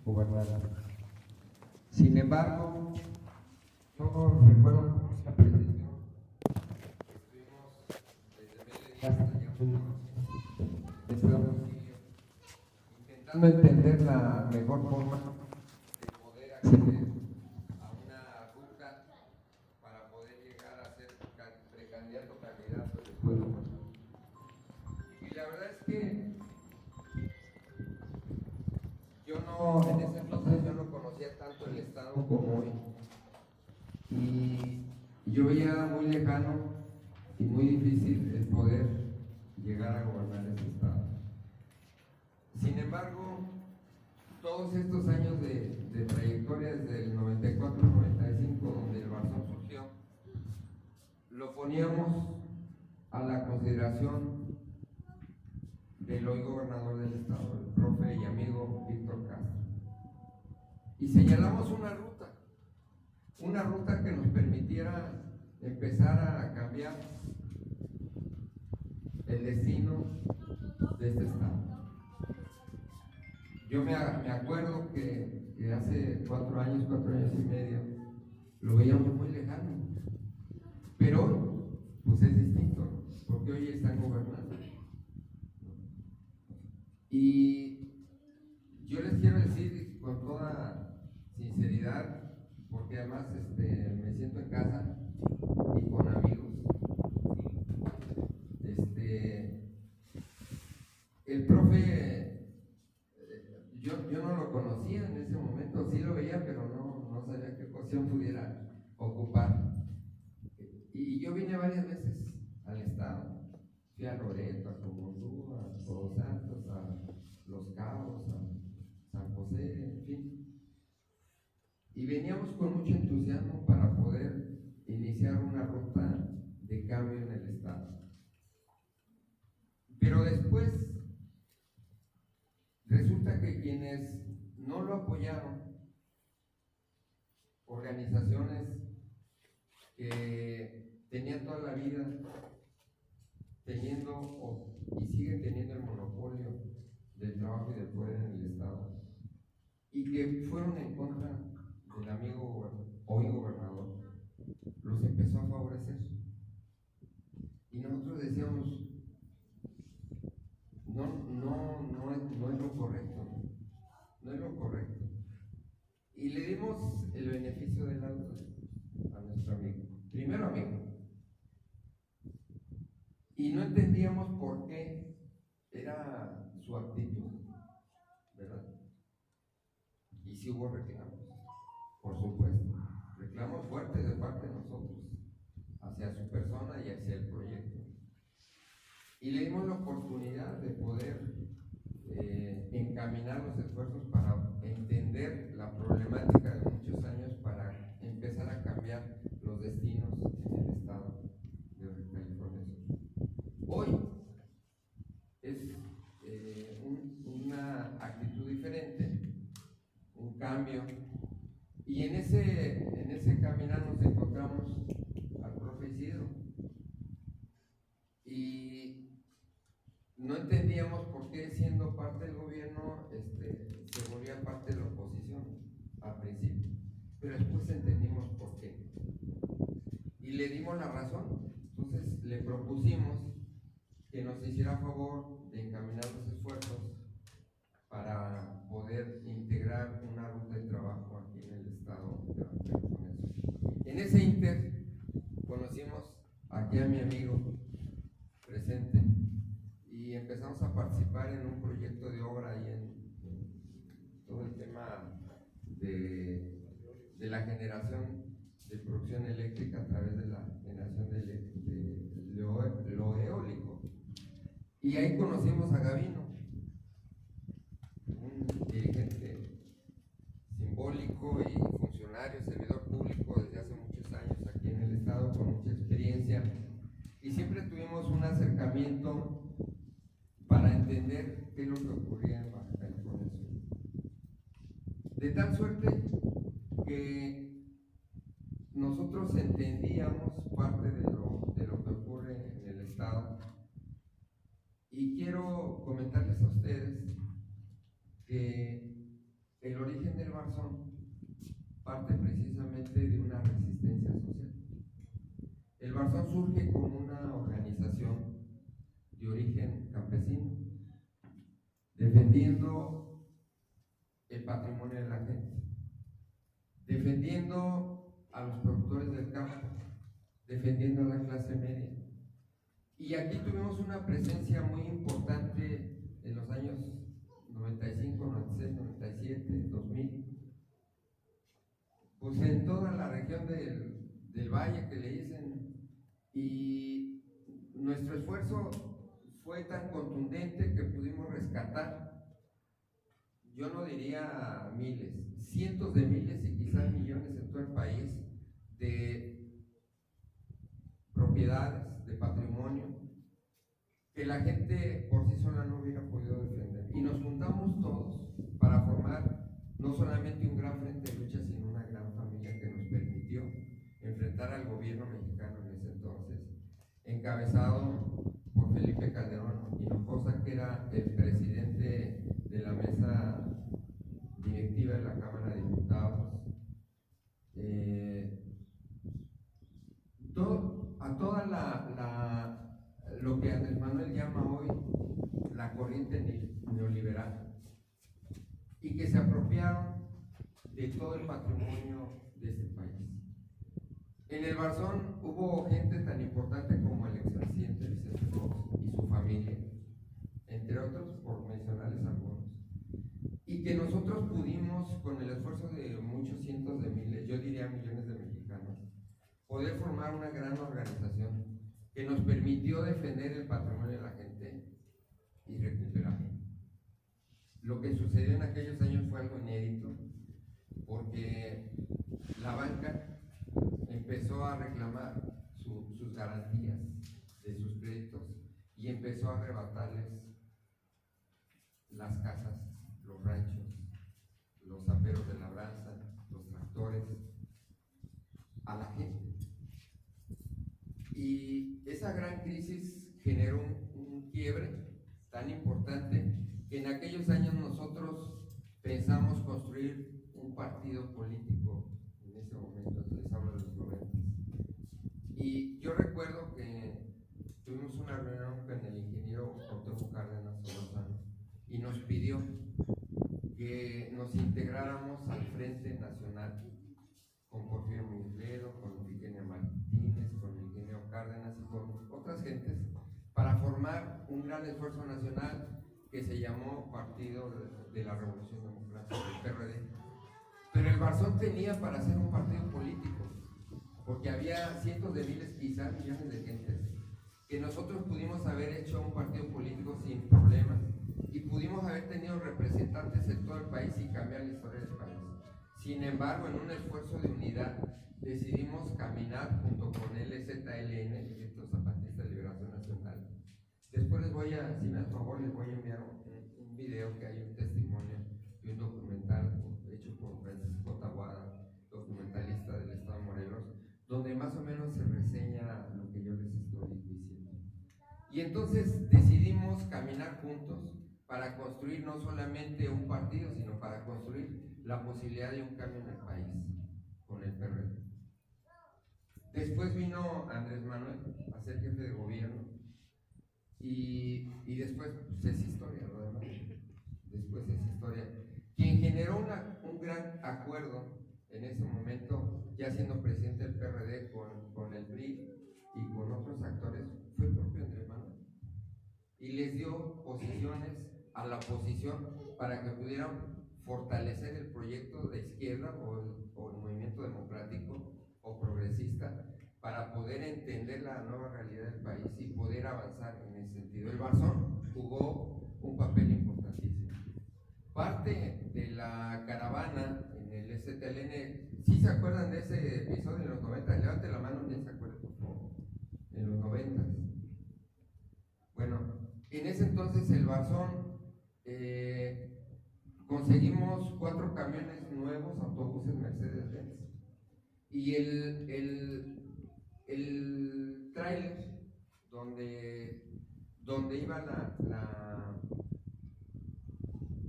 gobernara. Sin embargo, yo recuerdo que esa precisión estuvimos desde mediodía hasta ya intentando entender la mejor forma de poder acceder a una ruta para poder llegar a ser precandidato o candidato del pueblo. Y la verdad es que en ese entonces yo no conocía tanto el estado como hoy. Y yo veía muy lejano y muy difícil el poder llegar a gobernar ese estado. Sin embargo, todos estos años de trayectoria desde el 94 al 95, donde el Barzón surgió, lo poníamos a la consideración del hoy gobernador del estado, el profe y amigo Víctor Castro. Y señalamos una ruta que nos permitiera empezar a cambiar el destino de este estado. Yo me acuerdo que hace 4 años y medio, lo veíamos muy lejano. Pero hoy, pues es distinto, porque hoy están gobernando. Y yo les quiero decir con toda sinceridad, porque además me siento en casa y con amigos. El profe, yo no lo conocía en ese momento, sí lo veía, pero no sabía qué posición pudiera ocupar. Y yo vine varias veces al estado, fui a Loreto, a Comonú, a Todos Santos, a Los Cabos, a San José, en fin. Y veníamos con mucho entusiasmo para poder iniciar una ruta de cambio en el estado. Pero después resulta que quienes no lo apoyaron, organizaciones que tenían toda la vida teniendo y siguen teniendo el monopolio del trabajo y del poder en el estado, y que fueron en contra del amigo hoy gobernador, los empezó a favorecer. Y nosotros decíamos, no es lo correcto, no es lo correcto. Y le dimos el beneficio de la duda a nuestro amigo, primero amigo. Y no entendíamos por qué era su actitud, ¿verdad? Y sí hubo reclamos, por supuesto, reclamos fuertes de parte de nosotros, hacia su persona y hacia el proyecto. Y le dimos la oportunidad de poder encaminar los esfuerzos para entender la problemática de muchos años, para empezar a cambiar los destinos en el estado de Baja California Sur. Hoy es una actitud diferente, un cambio, y en ese caminar nos encontramos al profe Isidro, y no entendíamos por qué, siendo parte del gobierno, se volvía parte de la oposición al principio, pero después entendimos por qué y le dimos la razón. Entonces le propusimos que nos hiciera favor de encaminar los esfuerzos para poder integrar una ruta de trabajo aquí en el estado de Baja California Sur. En ese inter conocimos aquí a mi amigo presente y empezamos a participar en un proyecto de obra ahí en todo el tema de la generación de producción eléctrica a través de la generación de lo eólico. Y ahí conocimos a Gavino, un dirigente simbólico y funcionario, servidor público desde hace muchos años aquí en el estado, con mucha experiencia, y siempre tuvimos un acercamiento para entender qué es lo que ocurría en Baja California Sur. De tal suerte que nosotros entendíamos parte de lo que ocurre en el estado, y quiero comentarles a ustedes que el origen Barzón parte precisamente de una resistencia social. El Barzón surge como una organización de origen campesino, defendiendo el patrimonio de la gente, defendiendo a los productores del campo, defendiendo a la clase media. Y aquí tuvimos una presencia muy importante en los años 95, 96, 97, 2000, pues en toda la región del Valle que le dicen, y nuestro esfuerzo fue tan contundente que pudimos rescatar, yo no diría miles, cientos de miles y quizás millones en todo el país de propiedades, de patrimonio, que la gente por sí sola no hubiera podido defender. Y nos juntamos todos para formar no solamente un gran frente de lucha, sino una gran familia que nos permitió enfrentar al gobierno mexicano en ese entonces, encabezado por Felipe Calderón Hinojosa, que era el presidente de la mesa directiva de la Cámara de Diputados. A toda lo que Andrés Manuel llama hoy la corriente neoliberal, y que se apropiaron de todo el patrimonio de este país. En el Barzón hubo gente tan importante como el expresidente Vicente Fox y su familia, entre otros, por mencionarles algunos, y que nosotros pudimos, con el esfuerzo de muchos cientos de miles, yo diría millones de mexicanos, poder formar una gran organización que nos permitió defender el patrimonio de la gente y recuperarlo. Lo que sucedió en aquellos años fue algo inédito, porque la banca empezó a reclamar sus garantías de sus créditos y empezó a arrebatarles las casas, los ranchos, los aperos de labranza, los tractores a la gente. Y esa gran crisis generó un quiebre tan importante que en aquellos años nosotros pensamos construir un partido político. En ese momento, les hablo de los 90. Y yo recuerdo que tuvimos una reunión con el ingeniero Cuauhtémoc Cárdenas Solórzano y nos pidió que nos integráramos al Frente Nacional con Porfirio Muslero, con Ifigenia Martínez, con el ingeniero Cárdenas y con otras gentes, para formar un gran esfuerzo nacional que se llamó Partido de la Revolución Democrática, el PRD. Pero el Barzón tenía para ser un partido político, porque había cientos de miles, quizás millones de gentes, que nosotros pudimos haber hecho un partido político sin problemas y pudimos haber tenido representantes en todo el país y cambiar la historia del país. Sin embargo, en un esfuerzo de unidad, decidimos caminar junto con el EZLN, el Ejército Zapatista de Liberación Nacional. Después les voy a, si me das favor, les voy a enviar un video que hay, un testimonio y un documental hecho por Francisco Taboada, documentalista del Estado de Morelos, donde más o menos se reseña lo que yo les estoy diciendo. Y entonces decidimos caminar juntos para construir no solamente un partido, sino para construir la posibilidad de un cambio en el país con el PRD. Después vino Andrés Manuel a ser jefe de gobierno y después pues, es historia, lo demás. Después es historia. Quien generó un gran acuerdo en ese momento, ya siendo presidente del PRD con el PRI y con otros actores, fue el propio Andrés Manuel. Y les dio posiciones a la oposición para que pudieran fortalecer el proyecto de izquierda o el movimiento democrático o progresista para poder entender la nueva realidad del país y poder avanzar en ese sentido. El Barzón jugó un papel importantísimo. Parte de la caravana en el EZLN, ¿sí se acuerdan de ese episodio en los 90? Levante la mano, ¿quién se acuerda, por favor? En los 90. Bueno, en ese entonces el Barzón conseguimos 4 camiones nuevos, autobuses Mercedes-Benz, y el tráiler donde iba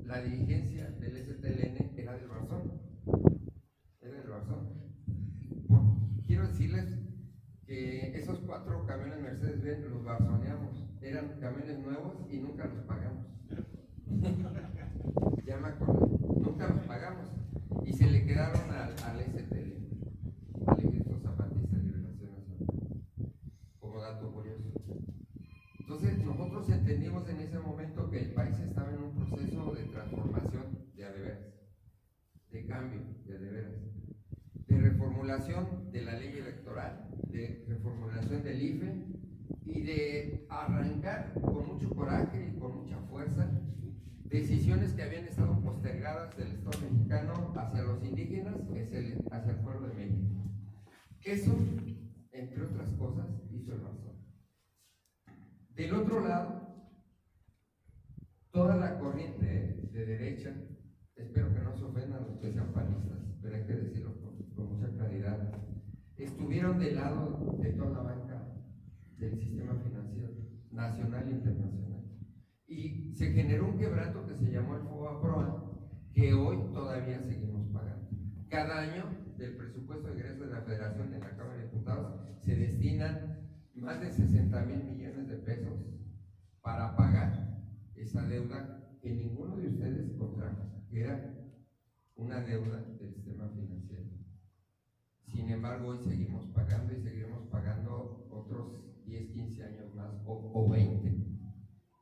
la dirigencia del EZLN era del Barzón. esos 4 camiones Mercedes-Benz los barzoneamos. Eran camiones nuevos y nunca los pagamos. Ya me acuerdo, nunca los pagamos. Y se le quedaron al STL, al Ejército Zapatista de Liberación Nacional, como dato curioso. Entonces, nosotros entendimos en ese momento que el país estaba en un proceso de transformación de a de veras, de cambio de a de veras, de reformulación de la ley electoral, de reformulación del IFE y de arrancar con mucho coraje y con mucha fuerza decisiones que habían estado postergadas del Estado mexicano hacia los indígenas, hacia el pueblo de México. Eso, entre otras cosas, hizo el Barzón. Del otro lado, toda la corriente de derecha, espero que no se ofendan los que sean panistas, pero hay que decirlo con mucha claridad, estuvieron del lado de toda la banca del sistema financiero, nacional e internacional. Y se generó un quebranto que se llamó el FOBAPROA, que hoy todavía seguimos pagando. Cada año del presupuesto de egreso de la Federación en la Cámara de Diputados se destinan más de 60,000 millones de pesos para pagar esa deuda que ninguno de ustedes contrajo, que era una deuda del sistema financiero. Sin embargo, hoy seguimos pagando y seguiremos pagando otros 10, 15 años más o 20.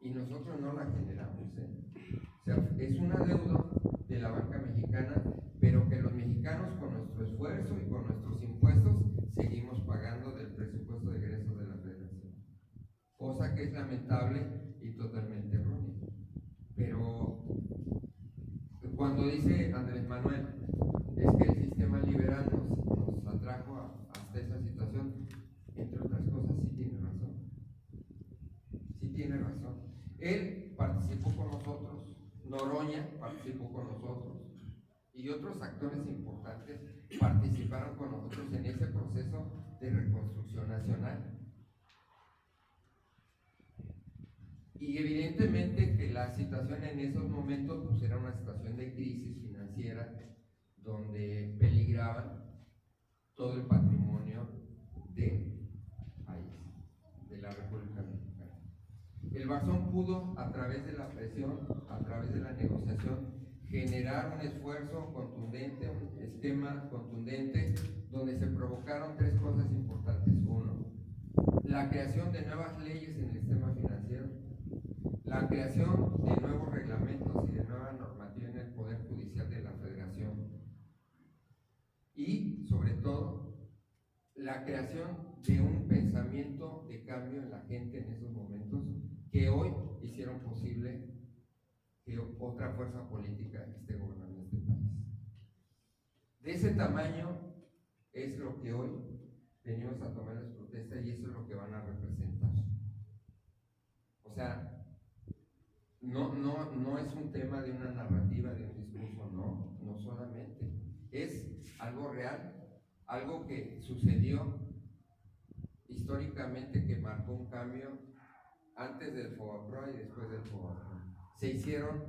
Y nosotros no la generamos, O sea, es una deuda de la banca mexicana, pero que los mexicanos con nuestro esfuerzo y con nuestros impuestos seguimos pagando del presupuesto de egresos de la Federación, cosa que es lamentable y totalmente errónea. Pero cuando dice Andrés Manuel, es que el sistema liberal nos atrajo hasta esa situación, entre otras cosas sí tiene razón. Sí tiene razón. Él participó con nosotros, Noroña participó con nosotros y otros actores importantes participaron con nosotros en ese proceso de reconstrucción nacional. Y evidentemente que la situación en esos momentos pues era una situación de crisis financiera donde peligraban todo el patrimonio del país, de la República Mexicana. El Barzón pudo, a través de la presión, a través de la negociación, generar un esfuerzo contundente, un esquema contundente, donde se provocaron 3 cosas importantes. 1, la creación de nuevas leyes en el sistema financiero, la creación de nuevos reglamentos y de nueva normativa en el Poder Judicial de la Federación y, sobre todo, la creación de un pensamiento de cambio en la gente en esos momentos que hoy hicieron posible que otra fuerza política esté gobernando este país. De ese tamaño es lo que hoy venimos a tomar las protestas y eso es lo que van a representar. O sea, no es un tema de una narrativa, de un discurso, no solamente. Es algo real, algo que sucedió históricamente, que marcó un cambio antes del FOBAPROA y después del FOBAPROA. Se hicieron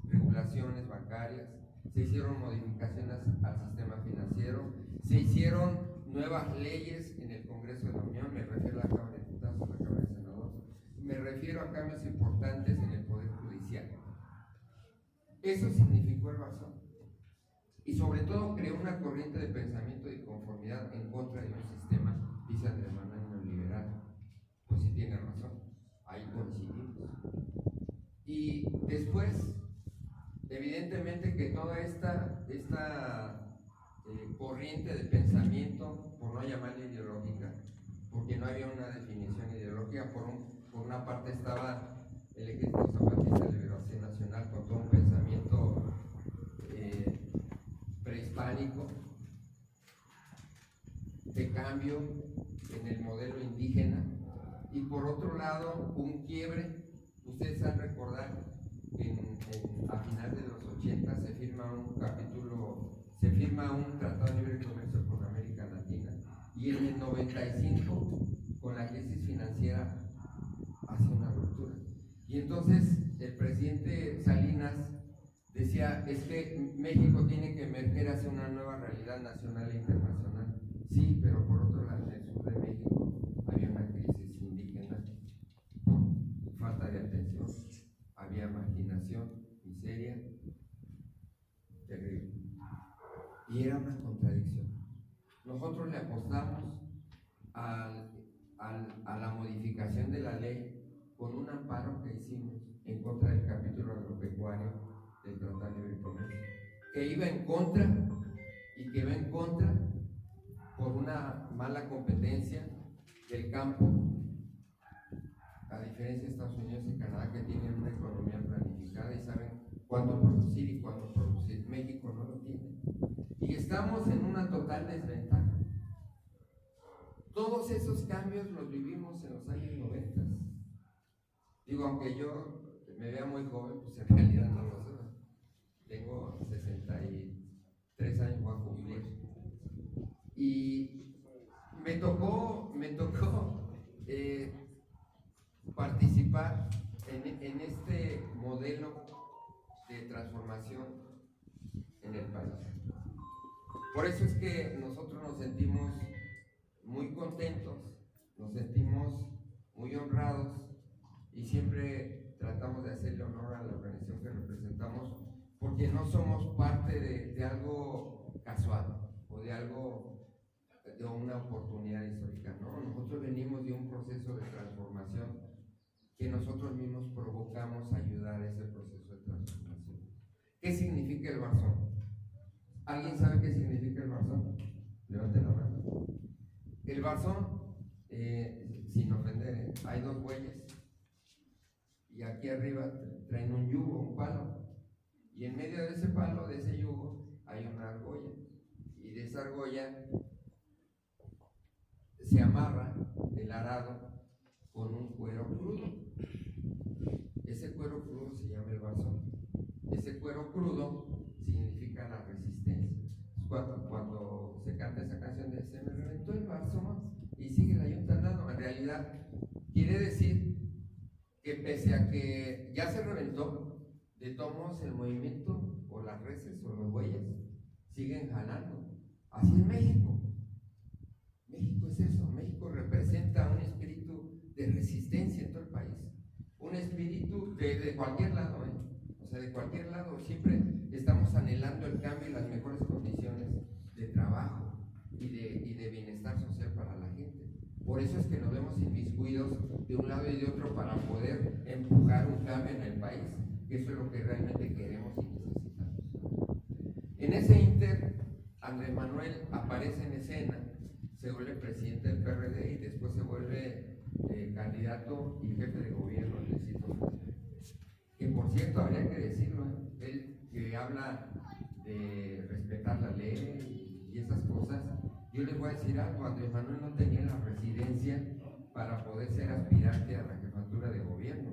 regulaciones bancarias, se hicieron modificaciones al sistema financiero, se hicieron nuevas leyes en el Congreso de la Unión, me refiero a la Cámara de Diputados, a la Cámara de Senadores, me refiero a cambios importantes en el Poder Judicial. Eso significó el Barzón. Y sobre todo creó una corriente de pensamiento y conformidad en contra de un sistema, dice Andrés Manuel, neoliberal. Pues sí tiene razón, ahí coincidimos. Y después, evidentemente que toda esta corriente de pensamiento, por no llamarla ideológica, porque no había una definición ideológica, por una parte estaba el Ejército Zapatista de Liberación Nacional con todo un pensamiento prehispánico, de cambio en el modelo indígena, y por otro lado un quiebre. Ustedes han de recordar que a final de los 80 se firma un tratado de libre comercio con América Latina, y en el 95 con la crisis financiera hace una ruptura. Y entonces el presidente Salinas decía, es que México tiene que emerger hacia una nueva realidad nacional e internacional. Sí, pero por otro lado, en el sur de México había Y era una contradicción. Nosotros le apostamos a la modificación de la ley con un amparo que hicimos en contra del capítulo agropecuario del Tratado de Libre Comercio, que iba en contra y que va en contra por una mala competencia del campo, a diferencia de Estados Unidos y Canadá, que tienen una economía planificada y saben cuándo producir y cuándo producir. México no lo tiene. Y estamos en una total desventaja. Todos esos cambios los vivimos en los años 90. Digo, aunque yo me vea muy joven, pues en realidad no lo soy. Tengo 63 años, voy a cumplir. Y me tocó participar en este modelo de transformación en el país. Por eso es que nosotros nos sentimos muy contentos, nos sentimos muy honrados y siempre tratamos de hacerle honor a la organización que representamos, porque no somos parte de algo casual o de algo, de una oportunidad histórica, ¿no? Nosotros venimos de un proceso de transformación que nosotros mismos provocamos ayudar a ese proceso de transformación. ¿Qué significa el Barzón? ¿Alguien sabe qué significa el Barzón? Levanten la mano. El Barzón, sin ofender, hay dos bueyes y aquí arriba traen un yugo, un palo, y en medio de ese palo, de ese yugo, hay una argolla, y de esa argolla se amarra el arado con un cuero crudo. Ese cuero crudo se llama el Barzón. Ese cuero crudo significa la resistencia. Cuando se canta esa canción de "se me reventó el Barzón y sigue la yunta andando", en realidad quiere decir que pese a que ya se reventó, de todos modos el movimiento o las reses o los bueyes siguen jalando. Así es México. México es eso. México representa un espíritu de resistencia en todo el país, un espíritu de cualquier lado, o sea, de cualquier lado. Siempre estamos anhelando el cambio y las mejores condiciones de trabajo y de bienestar social para la gente. Por eso es que nos vemos inmiscuidos de un lado y de otro para poder empujar un cambio en el país, que eso es lo que realmente queremos y necesitamos. En ese inter, Andrés Manuel aparece en escena, se vuelve presidente del PRD y después se vuelve candidato y jefe de gobierno del Distrito Federal. Que por cierto, habría que decirlo, él que habla de respetar la ley y esas cosas, yo les voy a decir algo: Andrés Manuel no tenía la residencia para poder ser aspirante a la jefatura de gobierno,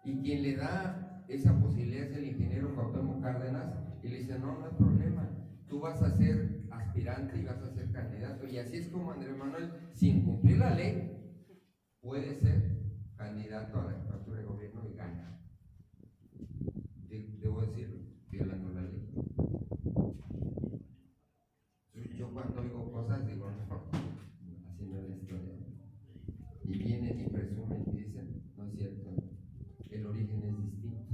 y quien le da esa posibilidad es el ingeniero Cuauhtémoc Cárdenas, y le dice: no hay problema, tú vas a ser aspirante y vas a ser candidato. Y así es como Andrés Manuel, sin cumplir la ley, puede ser candidato a la jefatura de gobierno y gana. Debo decirlo, violando la ley. Yo cuando oigo cosas digo, no, así no es la historia. Y vienen y presumen y dicen, no es cierto, el origen es distinto.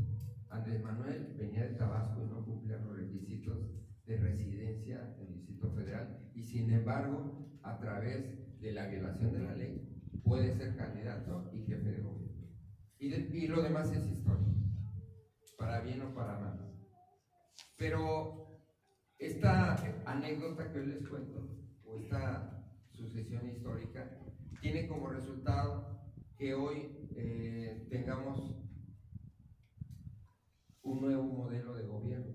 Andrés Manuel venía de Tabasco y no cumplía los requisitos de residencia en el Distrito Federal, y sin embargo, a través de la violación de la ley, puede ser candidato y jefe de gobierno. Y lo demás es historia, para bien o para mal. Pero esta anécdota que hoy les cuento, o esta sucesión histórica, tiene como resultado que hoy tengamos un nuevo modelo de gobierno,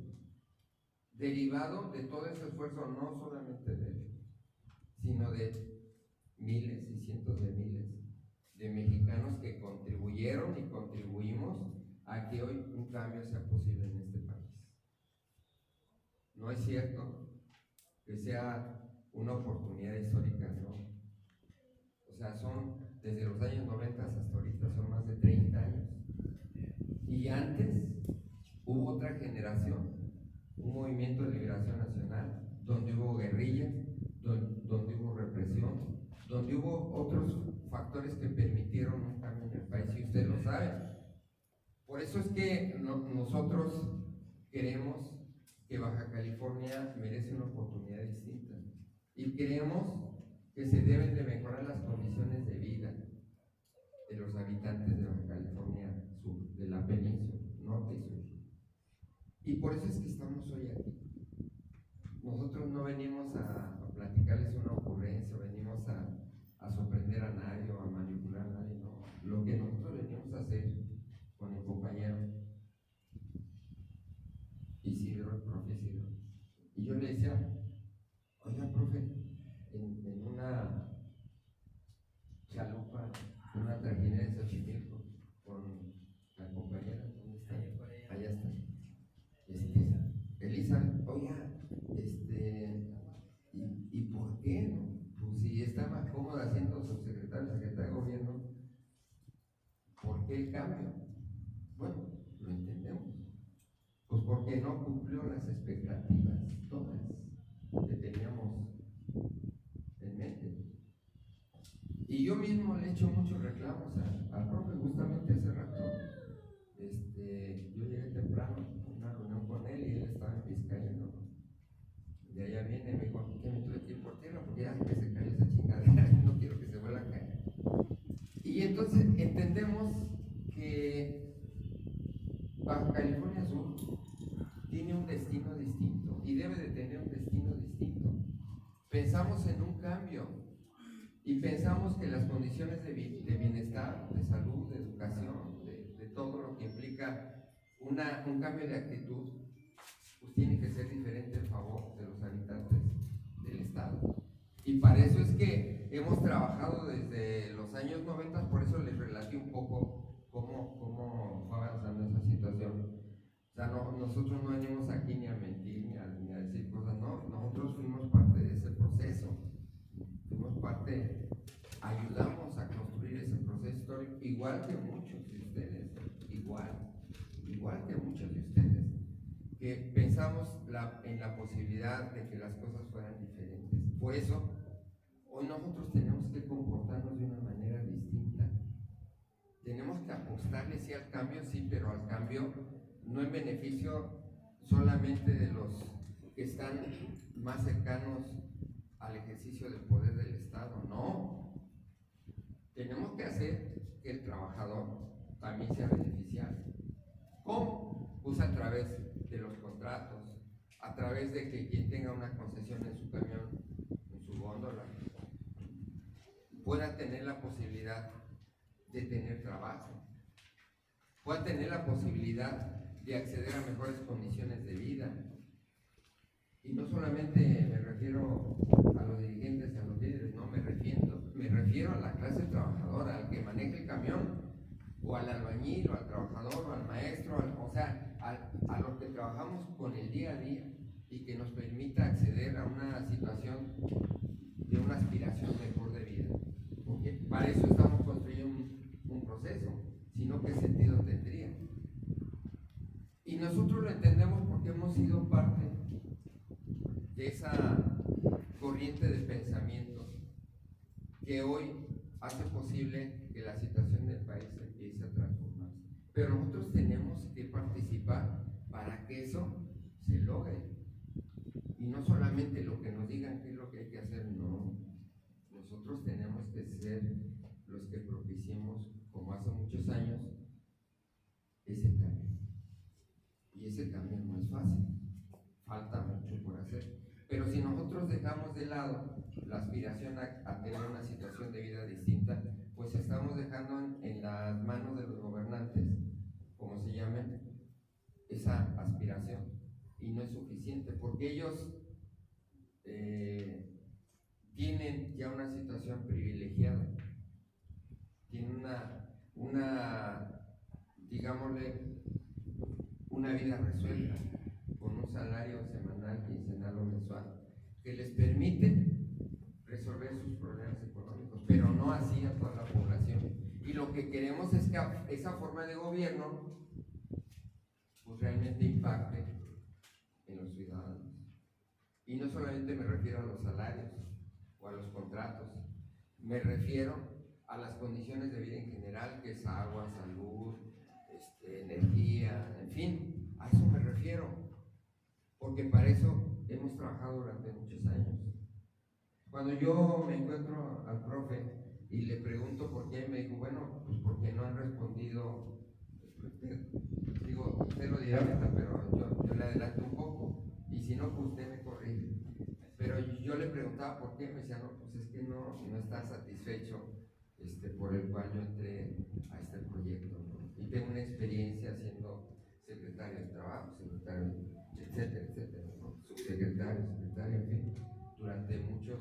derivado de todo ese esfuerzo, no solamente de él, sino de miles y cientos de miles de mexicanos que contribuyeron y contribuimos a que hoy un cambio sea posible en este país. No es cierto que sea una oportunidad histórica, no. O sea, son desde los años 90 hasta ahorita, son más de 30 años. Y antes hubo otra generación, un movimiento de liberación nacional, donde hubo guerrilla, donde hubo represión, donde hubo otros factores que permitieron un cambio en el país, y usted lo sabe. Por eso es que nosotros queremos que Baja California merece una oportunidad distinta y creemos que se deben de mejorar las condiciones de vida de los habitantes de Baja California Sur, de la península, norte y sur. Y por eso es que estamos hoy aquí. Nosotros no venimos a platicarles una ocurrencia, venimos a sorprender a nadie o a manipular a nadie, no. Lo que nosotros venimos a hacer con el compañero Isidro, el profe Isidro, y yo le decía, oiga, profe, en una chalupa, una trajinera de Xochimilco, con la compañera, ¿dónde está? Allá está. Elisa, oiga, ¿y por qué no? Pues si estaba cómoda siendo subsecretario, secretario de gobierno, ¿por qué el cambio? Bueno, lo entendemos. Pues porque no cumplió las expectativas, todas, que teníamos en mente. Y yo mismo le he hecho muchos reclamos al profe, justamente hace rato. Yo llegué temprano a una reunión con él y él estaba en Vizcaya, ¿no? De allá viene, me dijo que me tuve que ir por tierra porque ya que se cae esa chingadera y no quiero que se vuelva a caer. Y entonces entendemos que Baja California Sur tiene un destino distinto y debe de tener un destino distinto. Pensamos en un cambio y pensamos que las condiciones de bienestar, de salud, de educación, de todo lo que implica un cambio de actitud, pues tiene que ser diferente en favor de los habitantes del estado. Y para eso es que hemos trabajado desde los años 90, por eso les relaté un poco cómo fue avanzando esa situación. O sea, nosotros no venimos aquí ni a mentir ni a decir cosas, no, nosotros fuimos parte de ese proceso, fuimos parte, ayudamos a construir ese proceso histórico, igual que muchos de ustedes, igual que muchos de ustedes, que pensamos en la posibilidad de que las cosas fueran diferentes. Por eso, hoy nosotros tenemos que comportarnos de una manera distinta. Tenemos que apostarle sí al cambio, sí, pero al cambio no en beneficio solamente de los que están más cercanos al ejercicio del poder del Estado, no. Tenemos que hacer que el trabajador también sea beneficiario. ¿Cómo? Pues a través de los contratos, a través de que quien tenga una concesión en su camión, en su góndola, pueda tener la posibilidad de tener trabajo, pueda tener la posibilidad de acceder a mejores condiciones de vida. Y no solamente me refiero a los dirigentes y a los líderes, no, me refiero a la clase trabajadora, al que maneja el camión, o al albañil, o al trabajador, o al maestro, a los que trabajamos con el día a día y que nos permita acceder a una situación de una aspiración mejor de vida. Porque para eso estamos construyendo un proceso, sino qué sentido tendría. Y nosotros lo entendemos porque hemos sido parte de esa corriente de pensamiento que hoy hace posible que la situación del país empiece a transformarse. Pero nosotros tenemos que participar para que eso se logre. Y no solamente lo que nos digan qué es lo que hay que hacer, no. Nosotros tenemos que ser los que propiciemos, como hace muchos años, ese cambio. Y ese cambio no es fácil, falta mucho por hacer. Pero si nosotros dejamos de lado la aspiración a tener una situación de vida distinta, pues estamos dejando en las manos de los gobernantes, como se llamen, esa aspiración. Y no es suficiente, porque ellos tienen ya una situación privilegiada, tienen digámosle, una vida resuelta, con un salario semanal, quincenal o mensual, que les permite resolver sus problemas económicos, pero no así a toda la población. Y lo que queremos es que esa forma de gobierno pues realmente impacte en los ciudadanos. Y no solamente me refiero a los salarios o a los contratos, me refiero a las condiciones de vida en general, que es agua, salud, energía, en fin, a eso me refiero. porque para eso hemos trabajado durante muchos años. Cuando yo me encuentro al profe y le pregunto por qué, me dijo, bueno, pues porque no han respondido, digo, usted lo dirá ahorita, pero yo le adelanto un poco, y si no, pues usted me corrige. Pero yo le preguntaba por qué, me decía, no, pues es que no está satisfecho por el cual yo entré a este proyecto, ¿no? Y tengo una experiencia siendo secretario de trabajo, secretario, etcétera, etcétera, ¿no? Subsecretario, secretario, en fin, durante muchos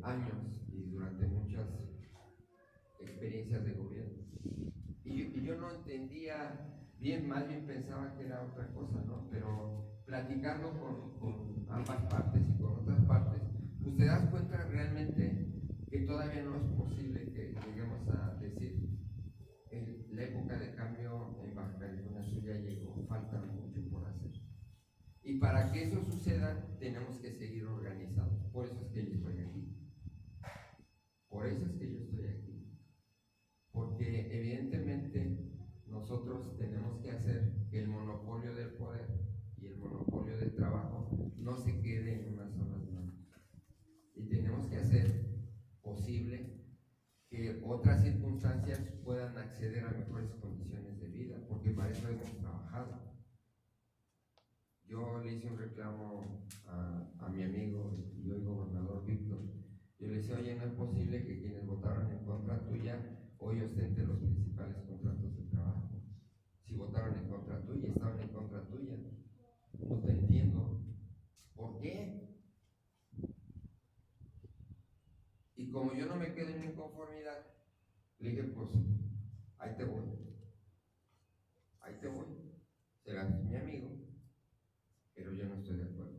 años y durante muchas experiencias de gobierno. Y yo no entendía bien, más bien pensaba que era otra cosa, ¿no? Pero platicando con ambas partes y con otras partes, pues te das cuenta realmente que todavía no es posible que lleguemos a decir la época de cambio en Baja California Sur ya llegó, falta mucho por hacer. Y para que eso suceda, tenemos que seguir organizados. Por eso es que yo estoy aquí. Por eso es que yo estoy aquí. Porque evidentemente nosotros tenemos que hacer que el monopolio del poder y el monopolio del trabajo no se quede en unas solas manos. Y tenemos que hacer posible que otras circunstancias puedan acceder a mejores condiciones de vida, porque para eso hemos trabajado. Yo le hice un reclamo a mi amigo y hoy gobernador Víctor. Yo le decía, oye, no es posible que quienes votaron en contra tuya hoy ostenten los principales contratos de trabajo. Si votaron en contra tuya, estaban en contra tuya. No te entiendo. ¿Por qué? Y como yo no me quedo en inconformidad, le dije, pues, ahí te voy. Ahí te voy. Serás mi amigo, pero yo no estoy de acuerdo.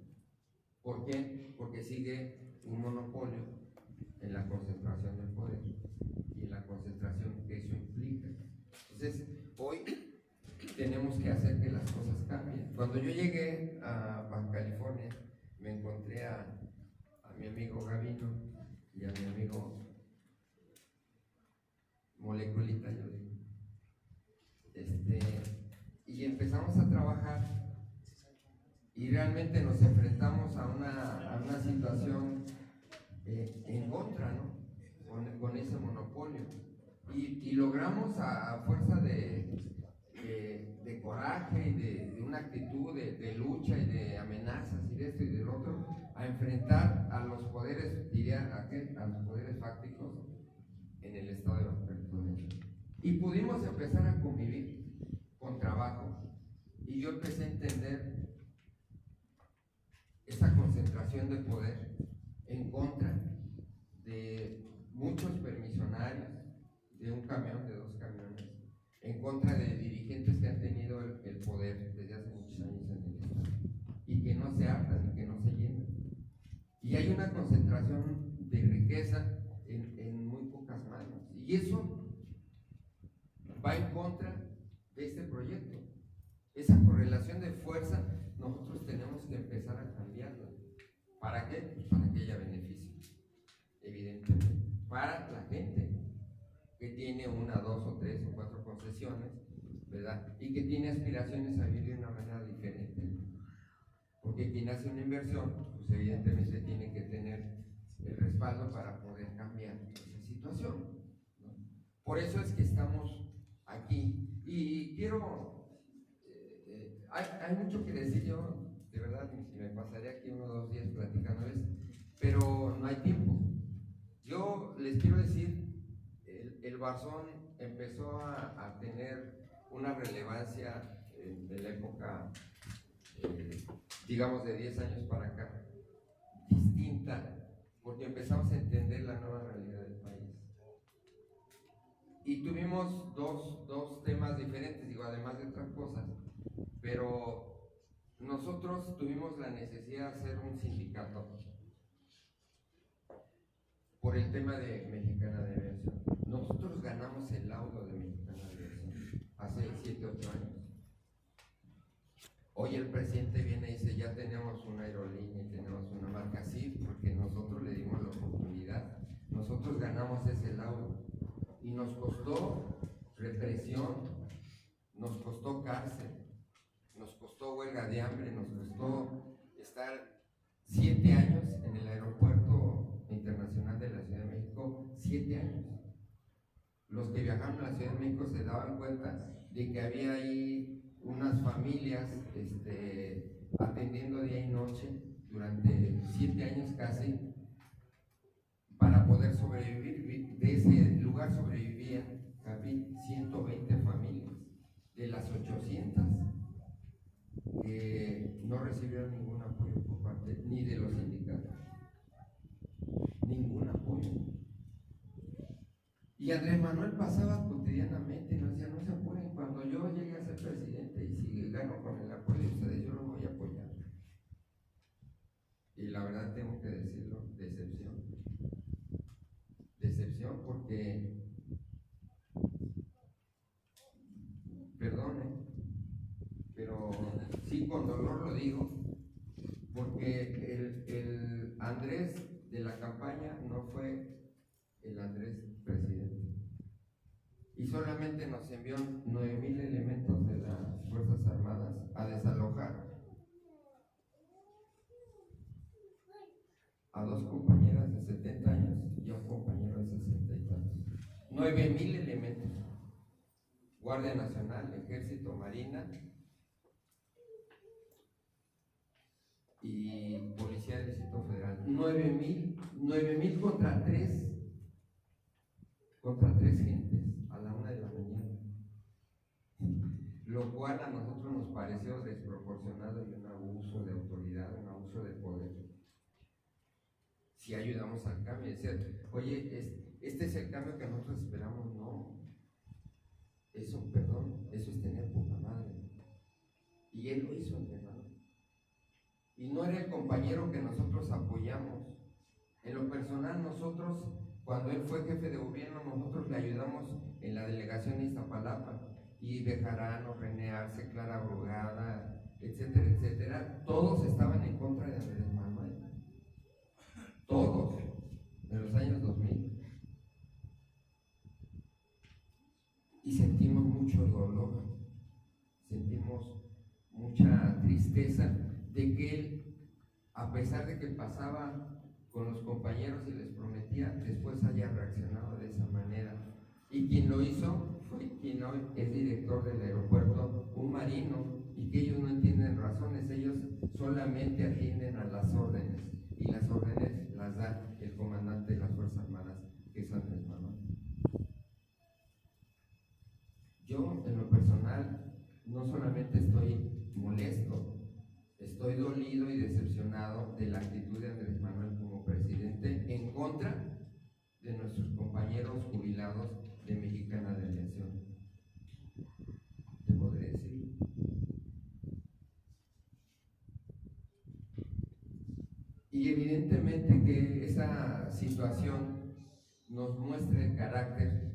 ¿Por qué? Porque sigue un monopolio en la concentración del poder y en la concentración que eso implica. Entonces, hoy tenemos que hacer que las cosas cambien. Cuando yo llegué a Baja California, me encontré a mi amigo Gavino y a mi amigo Moleculita, yo digo. Y empezamos a trabajar y realmente nos enfrentamos a una situación en contra, ¿no? Con ese monopolio. Y logramos a fuerza de coraje y de una actitud de lucha y de amenazas y de esto y del otro, a enfrentar a los poderes, diría a los poderes fácticos en el estado de Baja California. Y pudimos empezar a convivir con trabajo. Y yo empecé a entender esa concentración de poder en contra de muchos permisionarios, de un camión, de dos camiones, en contra de dirigentes que han tenido el poder desde hace muchos años en el estado y que no se hartan y que no se llenan. Y hay una concentración de riqueza en muy pocas manos. Y eso va en contra de este proyecto. Esa correlación de fuerza nosotros tenemos que empezar a cambiarla. ¿Para qué? Pues para que haya beneficio, evidentemente, para la gente que tiene una, dos o tres o cuatro concesiones, ¿verdad? Y que tiene aspiraciones a vivir de una manera diferente. Porque quien hace una inversión, pues evidentemente tiene que tener el respaldo para poder cambiar esa situación, ¿no? Por eso es que estamos aquí. Y quiero, hay mucho que decir, yo de verdad me pasaría aquí 1 o 2 días platicándoles, pero no hay tiempo. Yo les quiero decir, el Barzón empezó a tener una relevancia de la época, digamos de 10 años para acá, distinta, porque empezamos a entender la nueva realidad del país. Y tuvimos dos temas diferentes, digo, además de otras cosas, pero nosotros tuvimos la necesidad de hacer un sindicato por el tema de Mexicana de Aviación. Nosotros ganamos el laudo de Mexicana de Aviación hace 7 o 8 años. Hoy el presidente viene y dice, ya tenemos una aerolínea y tenemos una marca así, porque nosotros le dimos la oportunidad. Nosotros ganamos ese laudo y nos costó represión, nos costó cárcel, nos costó huelga huelga de hambre, nos costó estar 7 años en el aeropuerto internacional de la Ciudad de México, 7 años. Los que viajaron a la Ciudad de México se daban cuenta de que había ahí unas familias atendiendo día y noche durante 7 años casi para poder sobrevivir. De ese lugar sobrevivían 120 familias de las 800 que no recibieron ningún apoyo por parte ni de los sindicatos, ningún apoyo. Y Andrés Manuel pasaba cotidianamente y nos decía: no se apuren, cuando yo llegue a ser presidente y si gano con el apoyo de ustedes, yo los voy a apoyar. Y la verdad tengo que decirlo, decepción porque, perdone, pero sí, con dolor lo digo, porque el Andrés de la campaña no fue el Andrés presidente. Y solamente nos envió 9,000 elementos de las Fuerzas Armadas a desalojar a 2 compañeras de 70 años y a un compañero de 60 y tantos. 9,000 elementos. Guardia Nacional, Ejército, Marina y Policía del Distrito Federal. 9,000 contra 3 gentes a la 1 de la mañana. Lo cual a nosotros nos pareció desproporcionado y un abuso de autoridad, un abuso de poder. Si ayudamos al cambio, decir: oye, este es el cambio que nosotros esperamos. No, eso es tener poca madre. Y él lo hizo, hermano. Y no era el compañero que nosotros apoyamos. En lo personal, nosotros, cuando él fue jefe de gobierno, nosotros le ayudamos en la delegación de Iztapalapa. Y Bejarano, René Arce, Clara Brugada, etcétera, etcétera, todos estaban en contra de Andrés Manuel. Todos, en los años 2000. Y sentimos mucho dolor, sentimos mucha tristeza de que él, a pesar de que pasaba con los compañeros y les prometía, después haya reaccionado de esa manera. Y quien lo hizo fue quien hoy es director del aeropuerto, un marino, y que ellos no entienden razones, ellos solamente atienden a las órdenes, y las órdenes las da el comandante de las Fuerzas Armadas, que es Andrés Manuel. Yo, en lo personal, no solamente estoy molesto, estoy dolido y decepcionado de la actitud de Andrés Manuel como presidente en contra de nuestros compañeros jubilados de Mexicana de Aviación. Te podré decir. Y evidentemente que esa situación nos muestra el carácter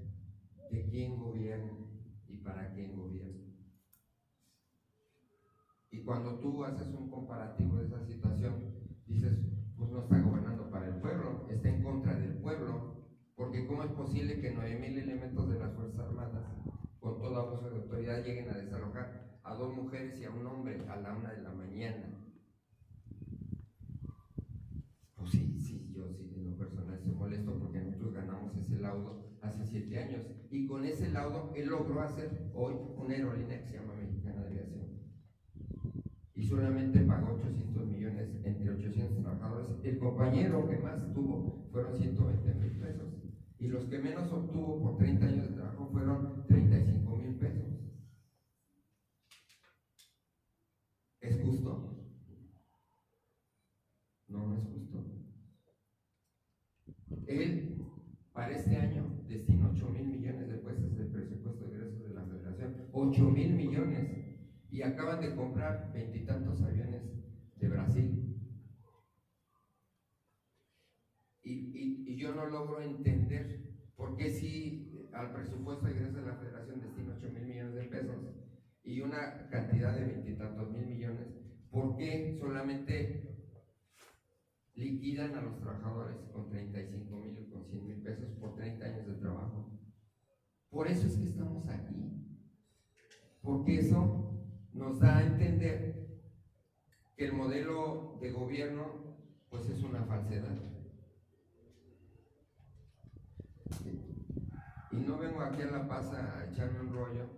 de quién gobierna y para quién gobierna. Y cuando tú haces un comparativo de esa situación, dices: pues no está gobernando para el pueblo, está en contra del pueblo, porque ¿cómo es posible que 9,000 elementos de las Fuerzas Armadas, con todo abuso de autoridad, lleguen a desalojar a 2 mujeres y a un hombre a la 1 de la mañana? Pues sí, yo sí, en lo personal estoy molesto porque nosotros ganamos ese laudo hace 7 años, y con ese laudo él logró hacer hoy una aerolínea que se llama Mexicana de Aviación. Y solamente pagó 800 millones entre 800 trabajadores. El compañero que más tuvo fueron 120,000 pesos. Y los que menos obtuvo por 30 años de trabajo fueron 35,000 pesos. ¿Es justo? No, no es justo. Él, para este año, destinó 8,000 millones de pesos del presupuesto de egresos de la Federación. 8,000 millones. Y acaban de comprar 20 y tantos aviones de Brasil. Y yo no logro entender por qué si al presupuesto de egresos de la Federación destina 8,000 millones de pesos y una cantidad de 20 y tantos mil millones, ¿por qué solamente liquidan a los trabajadores con 35,000 o con 100,000 pesos por 30 años de trabajo? Por eso es que estamos aquí, porque eso nos da a entender que el modelo de gobierno pues es una falsedad. Y no vengo aquí a La Paz a echarme un rollo,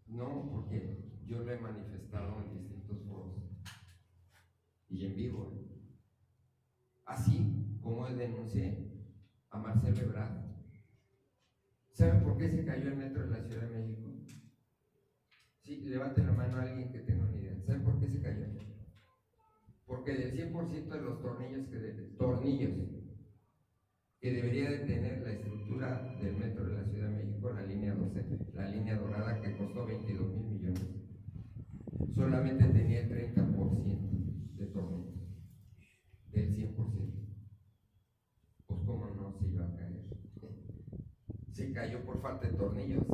no, porque yo lo he manifestado en distintos foros y en vivo, así como denuncié a Marcelo Ebrard. ¿Saben por qué se cayó el metro de la Ciudad de México? Sí, levante la mano a alguien que tenga una idea. ¿Saben por qué se cayó? Porque del 100% de los tornillos que debería de tener la estructura del metro de la Ciudad de México, la línea 12, la línea dorada, que costó 22,000 millones, solamente tenía el 30% de tornillos, del 100%. Pues cómo no se iba a caer. Se cayó por falta de tornillos.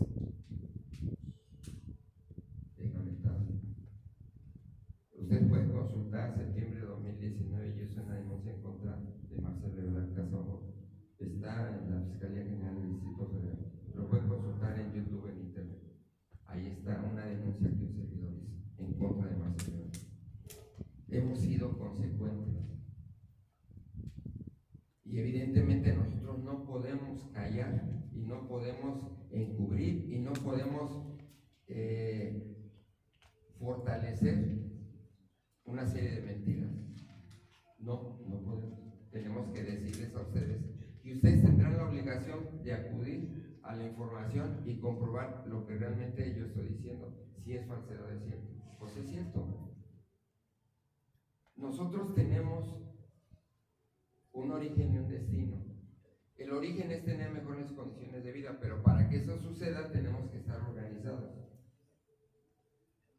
Lamentable. Usted puede consultar septiembre de 2019 y es una denuncia en contra de Marcelo Ebrard Casaubon. Está en la Fiscalía General del Distrito Federal. Lo puede consultar en YouTube, en Internet. Ahí está una denuncia que un servidor hizo en contra de Marcelo Ebrard. Hemos sido consecuentes. Y evidentemente nosotros no podemos callar y no podemos encubrir y no podemos fortalecer una serie de mentiras. No podemos. Tenemos que decirles a ustedes y ustedes tendrán la obligación de acudir a la información y comprobar lo que realmente yo estoy diciendo, si es falsedad o es cierto. Pues es cierto. Nosotros tenemos un origen y un destino. El origen es tener mejores condiciones de vida, pero para que eso suceda tenemos que estar organizados.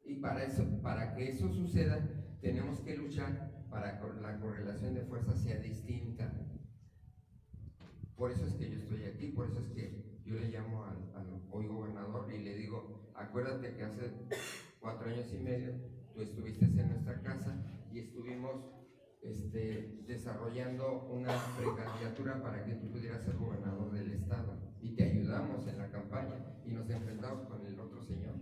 Y para que eso suceda, tenemos que luchar para que la correlación de fuerzas sea distinta. Por eso es que yo estoy aquí, por eso es que yo le llamo al hoy gobernador y le digo, acuérdate que hace 4 años y medio tú estuviste en nuestra casa y estuvimos desarrollando una precandidatura para que tú pudieras ser gobernador del estado y te ayudamos en la campaña y nos enfrentamos con el otro señor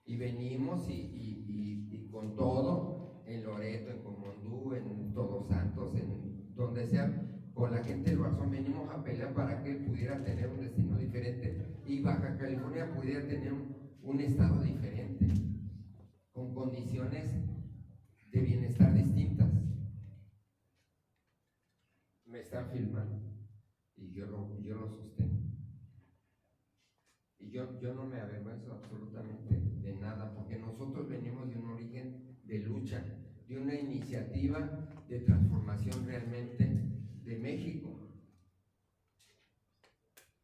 y venimos y con todo en Loreto, en Comondú, en Todos Santos, en donde sea, con la gente del Barzón venimos a pelear para que él pudiera tener un destino diferente y Baja California pudiera tener un estado diferente con condiciones de bienestar distintas. Me están filmando y yo lo sostengo. Y yo no me avergüenzo absolutamente de nada, porque nosotros venimos de un origen de lucha, de una iniciativa de transformación realmente de México.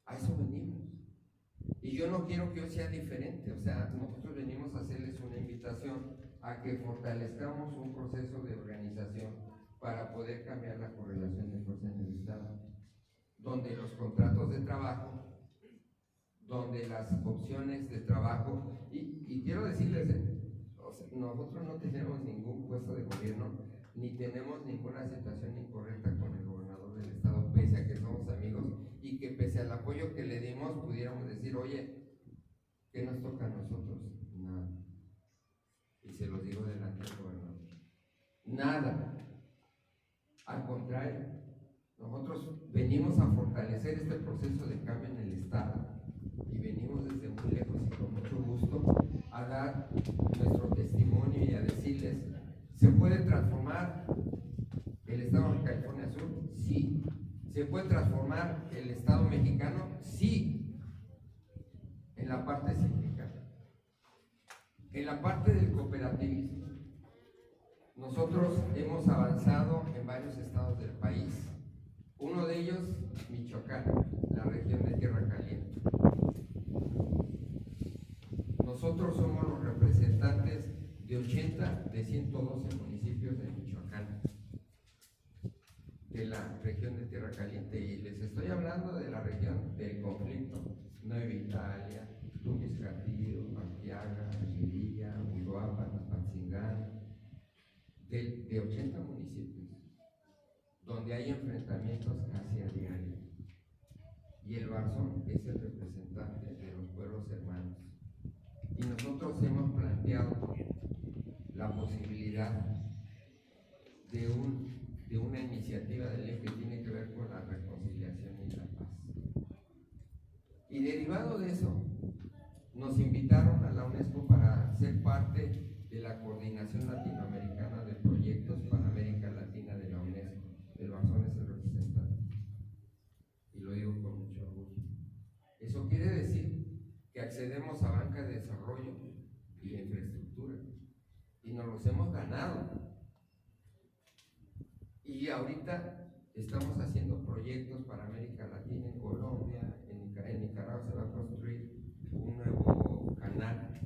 A eso venimos. Y yo no quiero que hoy sea diferente, o sea, nosotros venimos a hacerles una invitación a que fortalezcamos un proceso de organización para poder cambiar la correlación de fuerza en el Estado, donde los contratos de trabajo, donde las opciones de trabajo, y quiero decirles, o sea, nosotros no tenemos ningún puesto de gobierno, ni tenemos ninguna situación incorrecta con el gobernador del estado, pese a que somos amigos, y que pese al apoyo que le dimos, pudiéramos decir, oye, ¿qué nos toca a nosotros? Nada. Y se lo digo delante del gobernador. Nada. Al contrario, nosotros venimos a fortalecer este proceso de cambio en el estado y venimos desde muy lejos y con mucho gusto a dar nuestro testimonio y a decirles, ¿se puede transformar el estado de California Sur? Sí. ¿Se puede transformar el estado mexicano? Sí. En la parte sindical. En la parte del cooperativismo, nosotros hemos avanzado en varios estados del país. Uno de ellos, Michoacán, la región de Tierra Caliente. Nosotros somos los representantes de 80 de 112 municipios de Michoacán, de la región de Tierra Caliente, y les estoy hablando de la región del conflicto: Nueva Italia, Tumbes Catillo, Arteaga, Aguililla, Uruapan, Apatzingán, de 80 municipios, donde hay enfrentamientos casi a diario. Y el Barzón es el representante de los pueblos hermanos. Y nosotros hemos planteado la posibilidad de una iniciativa de ley que tiene que ver con la reconciliación y la paz. Y derivado de eso, nos invitaron a la UNESCO para ser parte de la Coordinación Latinoamericana de Proyectos para América Latina de la UNESCO. El Barzón es el representante. Y lo digo con mucho orgullo. Eso quiere decir que accedemos a bancas de desarrollo y de infraestructura. Y nos los hemos ganado. Y ahorita estamos haciendo proyectos para América Latina, en Colombia, en Nicaragua se va a construir un nuevo canal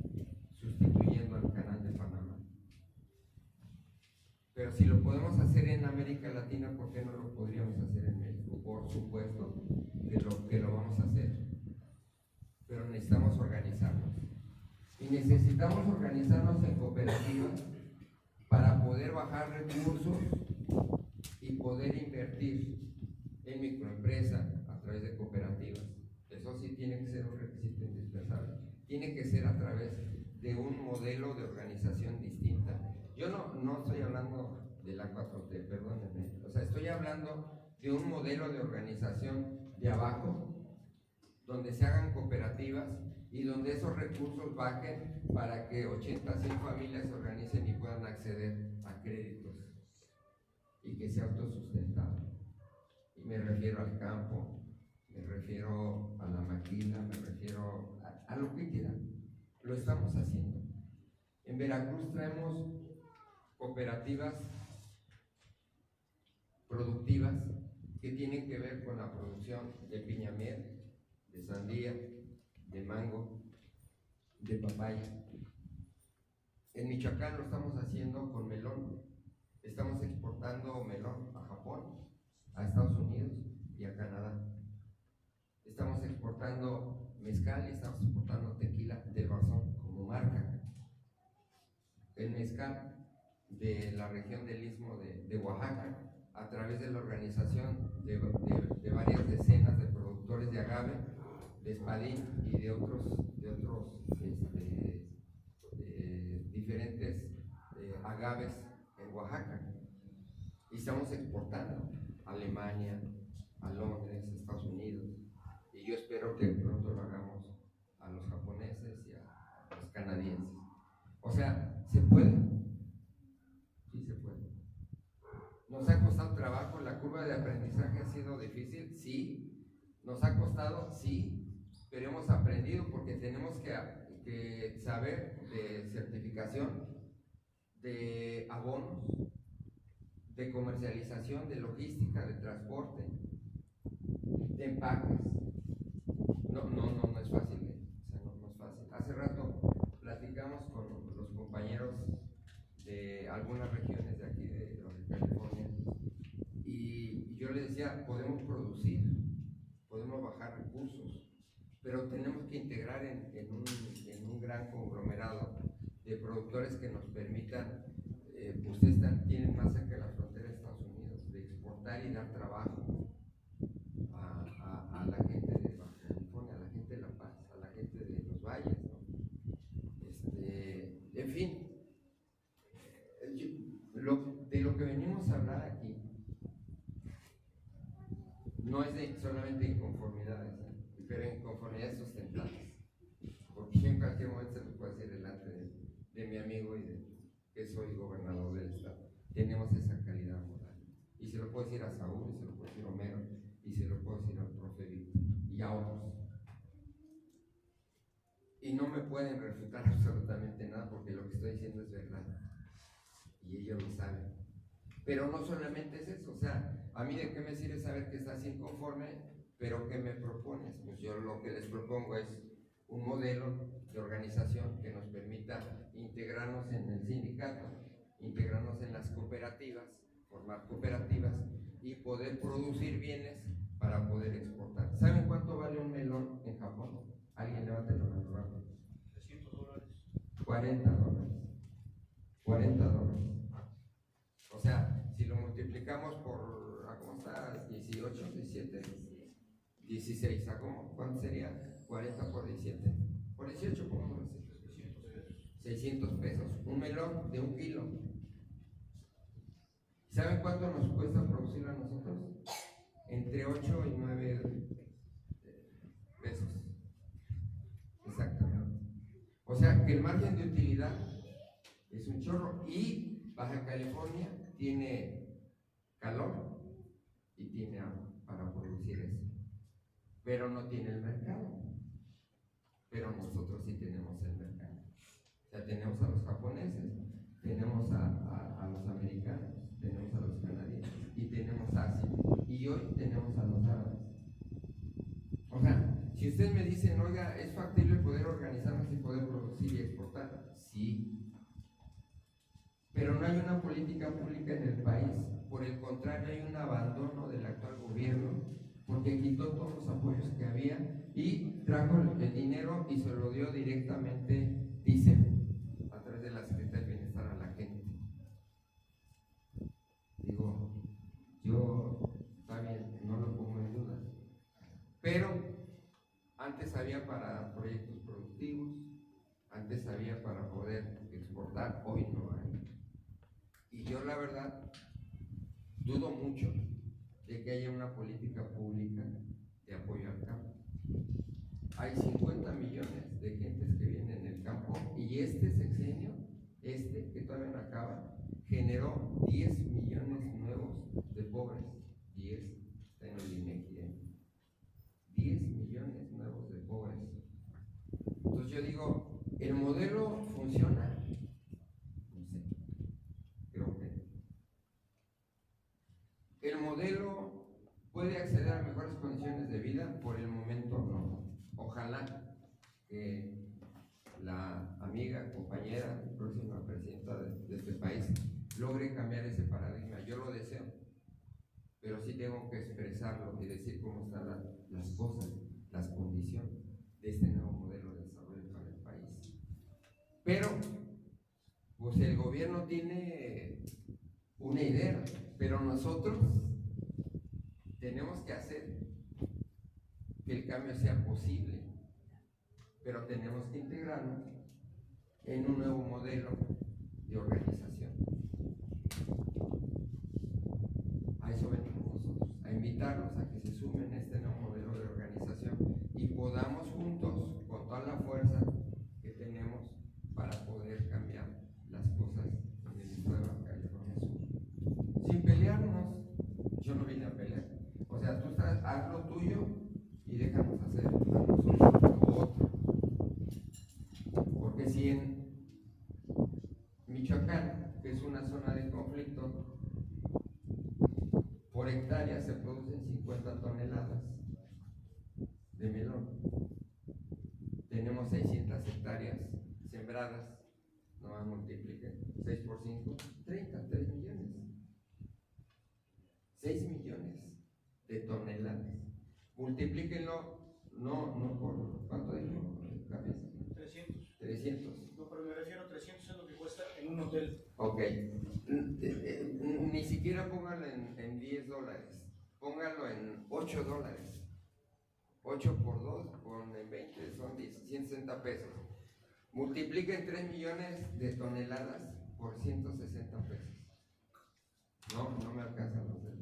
sustituyendo al canal de Panamá. Pero si lo podemos hacer en América Latina, ¿por qué no lo podríamos hacer en México? Por supuesto que lo vamos a hacer, pero necesitamos organizarnos. Y necesitamos organizarnos en cooperativas para poder bajar recursos y poder invertir en microempresa a través de cooperativas. Eso sí tiene que ser un requisito indispensable. Tiene que ser a través de un modelo de organización distinta. Yo no estoy hablando de la 4T, perdónenme. O sea, estoy hablando de un modelo de organización de abajo, donde se hagan cooperativas y donde esos recursos bajen para que 80, 100 familias se organicen y puedan acceder a créditos y que sea autosustentable. Y me refiero al campo, me refiero a la maquila, me refiero a lo que quieran. Lo estamos haciendo. En Veracruz traemos cooperativas productivas que tienen que ver con la producción de piña miel, de sandía, de mango, de papaya. En Michoacán lo estamos haciendo con melón. Estamos exportando melón a Japón, a Estados Unidos y a Canadá. Estamos exportando mezcal y estamos exportando tequila del Barzón como marca. El mezcal de la región del Istmo de Oaxaca, a través de la organización de varias decenas de productores de agave, de espadín y de otros diferentes agaves en Oaxaca. Y estamos exportando a Alemania, a Londres, a Estados Unidos. Y yo espero que pronto lo hagamos a los japoneses y a los canadienses. O sea, ¿se puede? Sí se puede. ¿Nos ha costado trabajo? ¿La curva de aprendizaje ha sido difícil? Sí. ¿Nos ha costado? Sí. Pero hemos aprendido porque tenemos que saber de certificación, de abonos, de comercialización, de logística, de transporte, de empaques. No es fácil, o sea, no es fácil. Hace rato platicamos con los compañeros de algunas regiones de aquí de California y yo les decía, podemos producir, podemos bajar recursos, pero tenemos que integrar en un gran conglomerado de productores que nos permitan, ustedes tienen más cerca de la frontera de Estados Unidos, de exportar y dar trabajo a la gente de Baja California, a la gente de La Paz, a la gente de los valles, ¿no? En fin, de lo que venimos a hablar aquí no es solamente inconformidades, pero inconformidades sustentadas, porque yo en cualquier momento se lo puedo decir delante de mi amigo y de que soy gobernador del estado. Tenemos esa calidad moral y se lo puedo decir a Saúl, y se lo puedo decir a Homero, y se lo puedo decir al profe Víctor y a otros, y no me pueden refutar absolutamente nada porque lo que estoy diciendo es verdad y ellos lo saben. Pero no solamente es eso, o sea, a mí de qué me sirve saber que estás inconforme, pero ¿qué me propones? Pues yo lo que les propongo es un modelo de organización que nos permita integrarnos en el sindicato, integrarnos en las cooperativas, formar cooperativas y poder producir bienes para poder exportar. ¿Saben cuánto vale un melón en Japón? Alguien levante la mano rápido. $300. $40. $40. O sea, si lo multiplicamos por, ¿cómo está? 18, 17, 16, ¿cuánto sería? 40 por 17. Por 18, ¿cómo lo hace? 600 pesos. Un melón de 1 kilo. ¿Saben cuánto nos cuesta producir a nosotros? Entre 8 y 9 pesos. Exactamente. O sea que el margen de utilidad es un chorro. Y Baja California tiene calor y tiene agua para producir eso, pero no tiene el mercado. Pero nosotros sí tenemos el mercado. O sea, tenemos a los japoneses, tenemos a los americanos, tenemos a los canadienses y tenemos a Asia. Y hoy tenemos a los árabes. O sea, si ustedes me dicen, oiga, ¿es factible poder organizarnos y poder producir y exportar? Sí. Pero no hay una política pública en el país. Por el contrario, hay un abandono del actual gobierno, porque quitó todos los apoyos que había y trajo el dinero y se lo dio directamente, dice, a través de la Secretaría del Bienestar a la gente. Digo, yo, está bien, no lo pongo en duda, pero antes había para proyectos productivos, antes había para poder exportar, hoy no hay. Y yo la verdad dudo mucho de que haya una política pública de apoyo al campo. Hay 50 millones de gentes que viven en el campo y este sexenio, que todavía no acaba, generó 10 millones nuevos de pobres. 10, está en el INEGI, 10 millones nuevos de pobres. Entonces yo digo, ¿el modelo funciona? No sé, creo que no. ¿El modelo puede acceder a mejores condiciones de vida? Por el momento no. Ojalá que la amiga, compañera, próxima presidenta de este país logre cambiar ese paradigma. Yo lo deseo, pero sí tengo que expresarlo y decir cómo están las cosas, las condiciones de este nuevo modelo de desarrollo para el país. Pero, pues el gobierno tiene una idea, pero nosotros tenemos que hacer que el cambio sea posible, pero tenemos que integrarnos en un nuevo modelo de organización. A eso venimos nosotros, a invitarlos a que se sumen a este nuevo modelo de organización y podamos juntos, con toda la fuerza que tenemos, para poder cambiar las cosas en el estado de Baja California Sur. Sin pelearnos, yo no vine a pelear. O sea, tú haz lo tuyo y déjanos hacer a nosotros lo otro. Porque si en Michoacán, que es una zona de conflicto, por hectárea se producen 50 toneladas de melón, tenemos 600 hectáreas sembradas, no más multipliquen, 6 por 5, 3 millones. 6 millones de toneladas. Multiplíquenlo, no por, ¿cuánto dijo? 300. 300. No, pero me refiero a 300 es lo que cuesta en un hotel. Ok. Ni siquiera póngalo en $10, póngalo en $8. 8 por 2, con 20 son 160 pesos. Multipliquen 3 millones de toneladas por 160 pesos. No me alcanzan los dedos.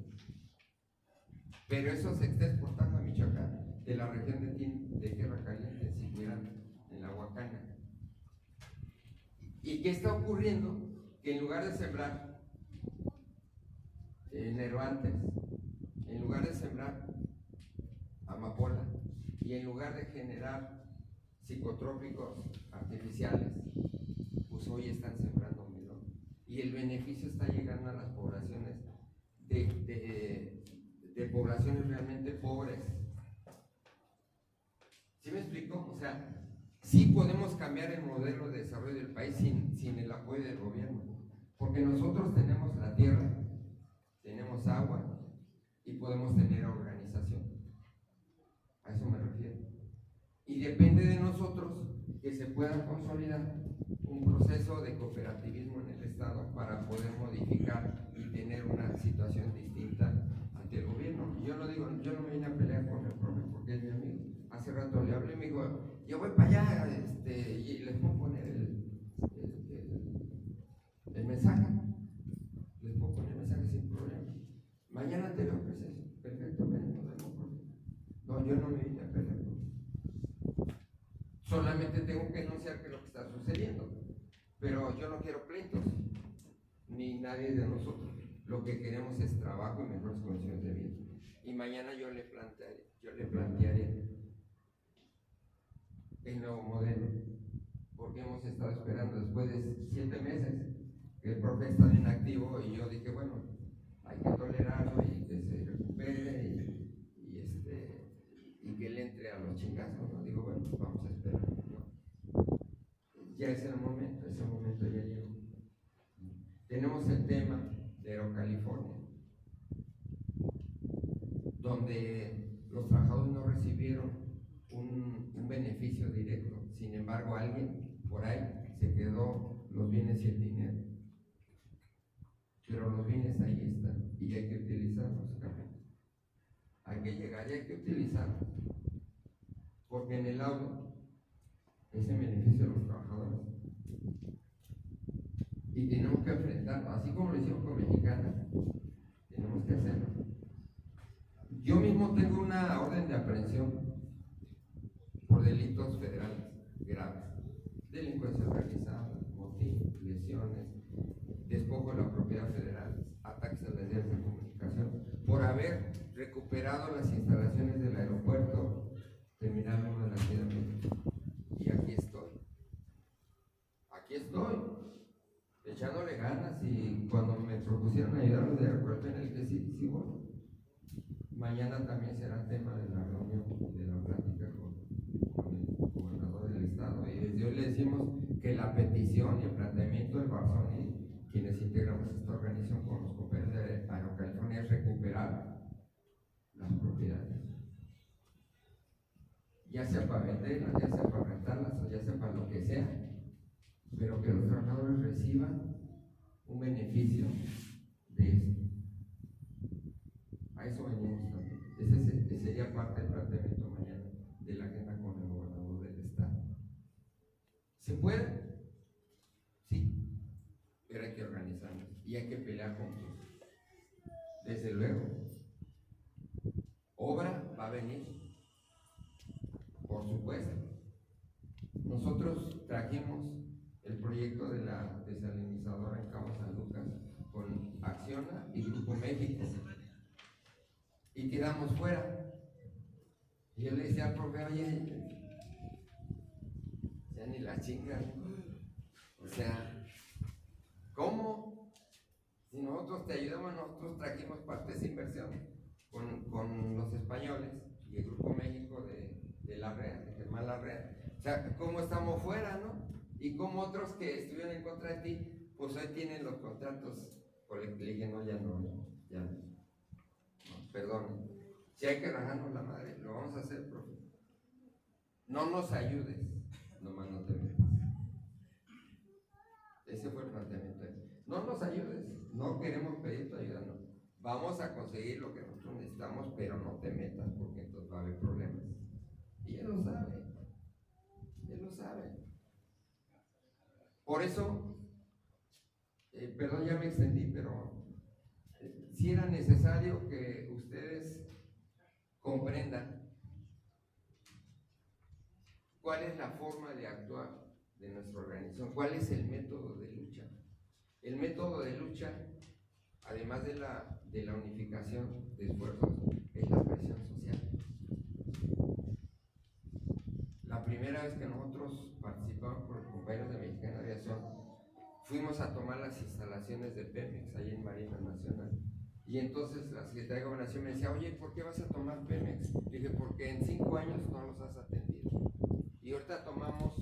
Pero eso se está exportando a Michoacán, de la región de Tierra Caliente, en Siquirán, en la Huacana. ¿Y qué está ocurriendo? Que en lugar de sembrar nervantes, en lugar de sembrar amapola y en lugar de generar psicotrópicos artificiales, pues hoy están sembrando melón. Y el beneficio está llegando a las poblaciones de poblaciones realmente pobres. ¿Sí me explico? O sea, sí podemos cambiar el modelo de desarrollo del país sin el apoyo del gobierno, porque nosotros tenemos la tierra, tenemos agua y podemos tener organización. A eso me refiero. Y depende de nosotros que se pueda consolidar un proceso de cooperativismo en el Estado para poder modificar y tener una situación distinta ante el gobierno. Yo no digo, yo no me vine a pelear con el profe porque es mi amigo. Hace rato le hablé y me dijo, yo voy para allá, y les puedo poner el mensaje. Les puedo poner el mensaje sin Mañana te veo presencia. Perfecto, ven, nos vemos. No, yo no me vine a pelear. Solamente tengo que enunciar que es lo que está sucediendo. Pero yo no quiero pleitos, ni nadie de nosotros. Lo que queremos es trabajo y mejores condiciones de vida. Y mañana yo le plantearé el nuevo modelo, porque hemos estado esperando después de 7 meses que el profe está inactivo y yo dije, bueno, hay que tolerarlo y que se recupere y que él entre a los chingazos, ¿no? Digo, bueno, pues vamos a esperar, ¿no? Ya es el momento ya llegó. Tenemos el tema de Aerocalifornia, donde los trabajadores no recibieron un beneficio directo. Sin embargo, alguien por ahí se quedó los bienes y el dinero. Pero los bienes ahí están y hay que utilizarlos, Carmen. Hay que llegar y hay que utilizarlos. Porque en el auto es en beneficio de los trabajadores. Y tenemos que enfrentarlo, así como lo hicimos con Mexicana, tenemos que hacerlo. Yo mismo tengo una orden de aprehensión por delitos federales graves, delincuencia organizada, motín, lesiones, despojo de la propiedad federal, ataques a las vías de comunicación, por haber recuperado las instalaciones del aeropuerto terminal 1 de la Ciudad de México. Y aquí estoy, echándole ganas, y cuando me propusieron ayudarlos de aeropuerto en el que sí, bueno. Mañana también será tema de la reunión y de la plática con el gobernador del estado, y desde hoy le decimos que la petición y el planteamiento del Barzón y quienes integramos esta organización con los compañeros de Aerocalifornia es recuperar las propiedades, ya sea para venderlas, ya sea para rentarlas o ya sea para lo que sea, pero que los trabajadores reciban un beneficio de esto. A eso venimos también. Ese sería parte del planteamiento mañana de la agenda con el gobernador del estado. ¿Se puede? Sí, pero hay que organizarnos y hay que pelear juntos. Desde luego, obra va a venir, por supuesto. Nosotros trajimos el proyecto de la desalinizadora en Cabo San Lucas con Acciona y Grupo México, y quedamos fuera. Y yo le decía al profe, oye, ya ni la chinga, o sea, ¿cómo? Si nosotros te ayudamos, nosotros trajimos parte de esa inversión con los españoles y el Grupo México de Larrea, de Germán Larrea. O sea, ¿cómo estamos fuera, no? Y como otros que estuvieron en contra de ti, pues hoy tienen los contratos colectivos. Le dije, no, ya no. Perdón, si hay que rajarnos la madre, lo vamos a hacer, profe. No nos ayudes, nomás no te metas. Ese fue el planteamiento. No nos ayudes, no queremos pedir tu ayuda, no. Vamos a conseguir lo que nosotros necesitamos, pero no te metas porque entonces va a haber problemas. Y él lo sabe. Por eso, perdón, ya me extendí, pero si era necesario que ustedes comprendan cuál es la forma de actuar de nuestra organización, cuál es el método de lucha. El método de lucha, además de la unificación de esfuerzos, es la presión social. La primera vez que nosotros participamos con los compañeros de Mexicana Aviación, fuimos a tomar las instalaciones de Pemex, ahí en Marina Nacional. Y entonces la Secretaría de Gobernación me decía, oye, ¿por qué vas a tomar Pemex? Le dije, porque en 5 años no los has atendido. Y ahorita tomamos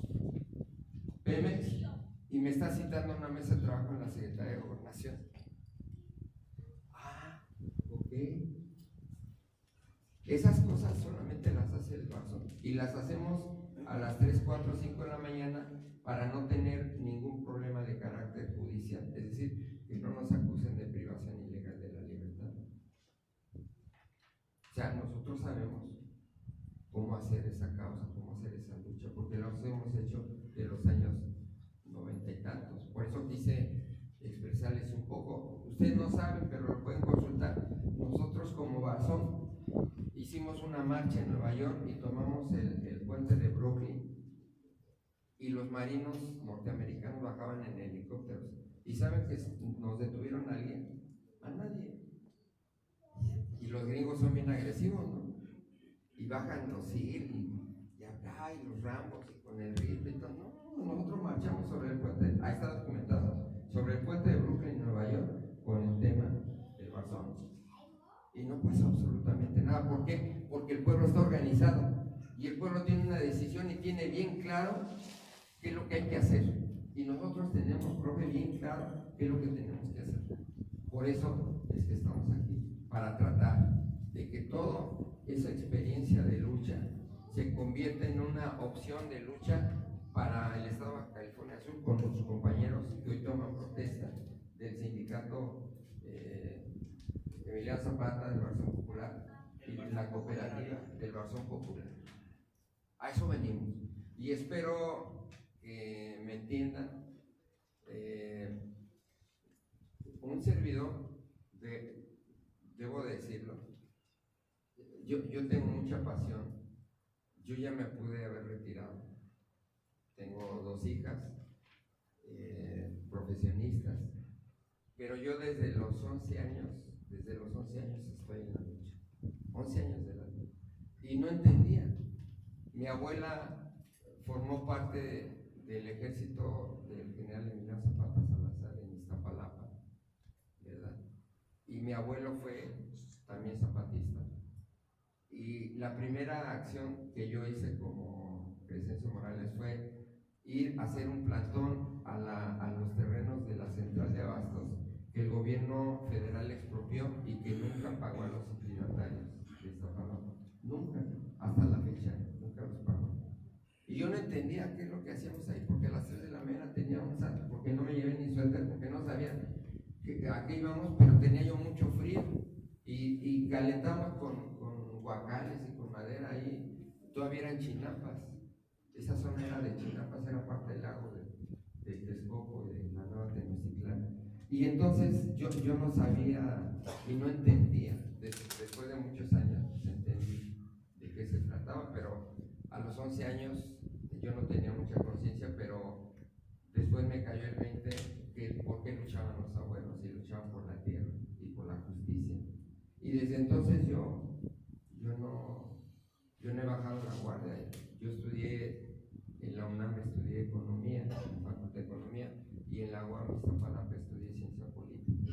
Pemex y me está citando una mesa de trabajo en la Secretaría de Gobernación. Ok. Esas cosas solamente las hace el Barzón. Y las hacemos a las 3, 4, 5 de la mañana para no tener ningún problema de carácter judicial. Es decir, que no nos acusen de privación ilegal de la libertad. O sea, nosotros sabemos cómo hacer esa causa, cómo hacer esa lucha, porque lo hemos hecho de los años 90 y tantos. Por eso quise expresarles un poco. Ustedes no saben, pero lo pueden consultar. hicimos una marcha en Nueva York y tomamos el puente de Brooklyn y los marinos norteamericanos bajaban en helicópteros. ¿Y saben que nos detuvieron a alguien? A nadie. Y los gringos son bien agresivos, ¿no? Y bajan los SEAL y acá y los Rambos y con el rifle y todo. No, nosotros marchamos sobre el puente, ahí está documentado, sobre el puente de Brooklyn, Nueva York, con el tema del Barzón. Y no pasó absolutamente nada. ¿Por qué? Porque el pueblo está organizado y el pueblo tiene una decisión y tiene bien claro qué es lo que hay que hacer. Y nosotros tenemos, profe, bien claro qué es lo que tenemos que hacer. Por eso es que estamos aquí, para tratar de que toda esa experiencia de lucha se convierta en una opción de lucha para el Estado de Baja California Sur, con nuestros compañeros que hoy toman protesta del sindicato Emiliano Zapata del Barzón Popular y la cooperativa del Barzón Popular. A eso venimos y espero que me entiendan. Un servidor, debo decirlo, yo tengo mucha pasión. Yo ya me pude haber retirado. Tengo 2 hijas profesionistas, pero yo desde los 11 años estoy en la lucha. 11 años de edad. Y no entendía. Mi abuela formó parte del ejército del general Emiliano Zapata Salazar en Iztapalapa, ¿verdad? Y mi abuelo fue también zapatista. Y la primera acción que yo hice como Crescencio Morales fue ir a hacer un plantón a los terrenos de la central de abastos que el gobierno federal expropió y que nunca pagó a los inclinatarios de Iztapalapa. Nunca, hasta la fecha, nunca los pagó. Y yo no entendía qué es lo que hacíamos ahí, porque a las 3 de la mañana tenía un santo, porque no me llevé ni suéter, porque no sabía a qué íbamos, pero tenía yo mucho frío y calentamos con guacales y con madera ahí. Todavía eran chinapas. Esa zona era de Chinapas, era parte del lago de Texcoco y de la Nueva Tenochtitlán. Y entonces yo no sabía y no entendía. Después de muchos años entendí de qué se trataba, pero a los 11 años yo no tenía mucha conciencia, pero después me cayó el 20 que por qué luchaban los abuelos, y luchaban por la tierra y por la justicia. Y desde entonces yo no he bajado la guardia. Yo estudié en la UNAM, estudié economía, en la Facultad de Economía, y en la UAM Iztapalapa estudié ciencia política.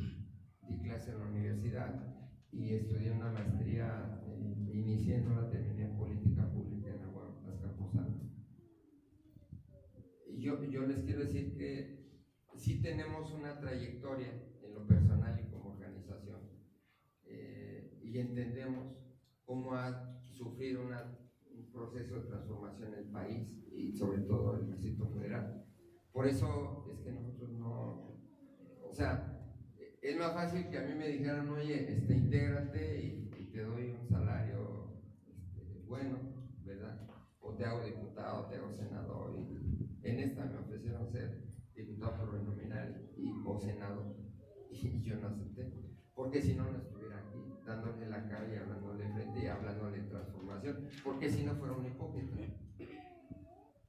Di clase en la universidad y estudié una maestría, inicié, no la terminé, en política pública en la UAM Azcapotzalco. Y yo les quiero decir que sí tenemos una trayectoria en lo personal y como organización, y entendemos cómo ha sufrido un proceso de transformación en el país y sobre todo el Distrito Federal. Por eso es que nosotros no, o sea, es más fácil que a mí me dijeran, oye, intégrate y te doy un salario bueno, ¿verdad? O te hago diputado, te hago senador. Y en esta me ofrecieron ser diputado por plurinominal o senador, y yo no acepté, porque si no, no estuviera aquí dándole la cara y hablándole frente y hablándole de transformación, porque si no fuera un hipócrita,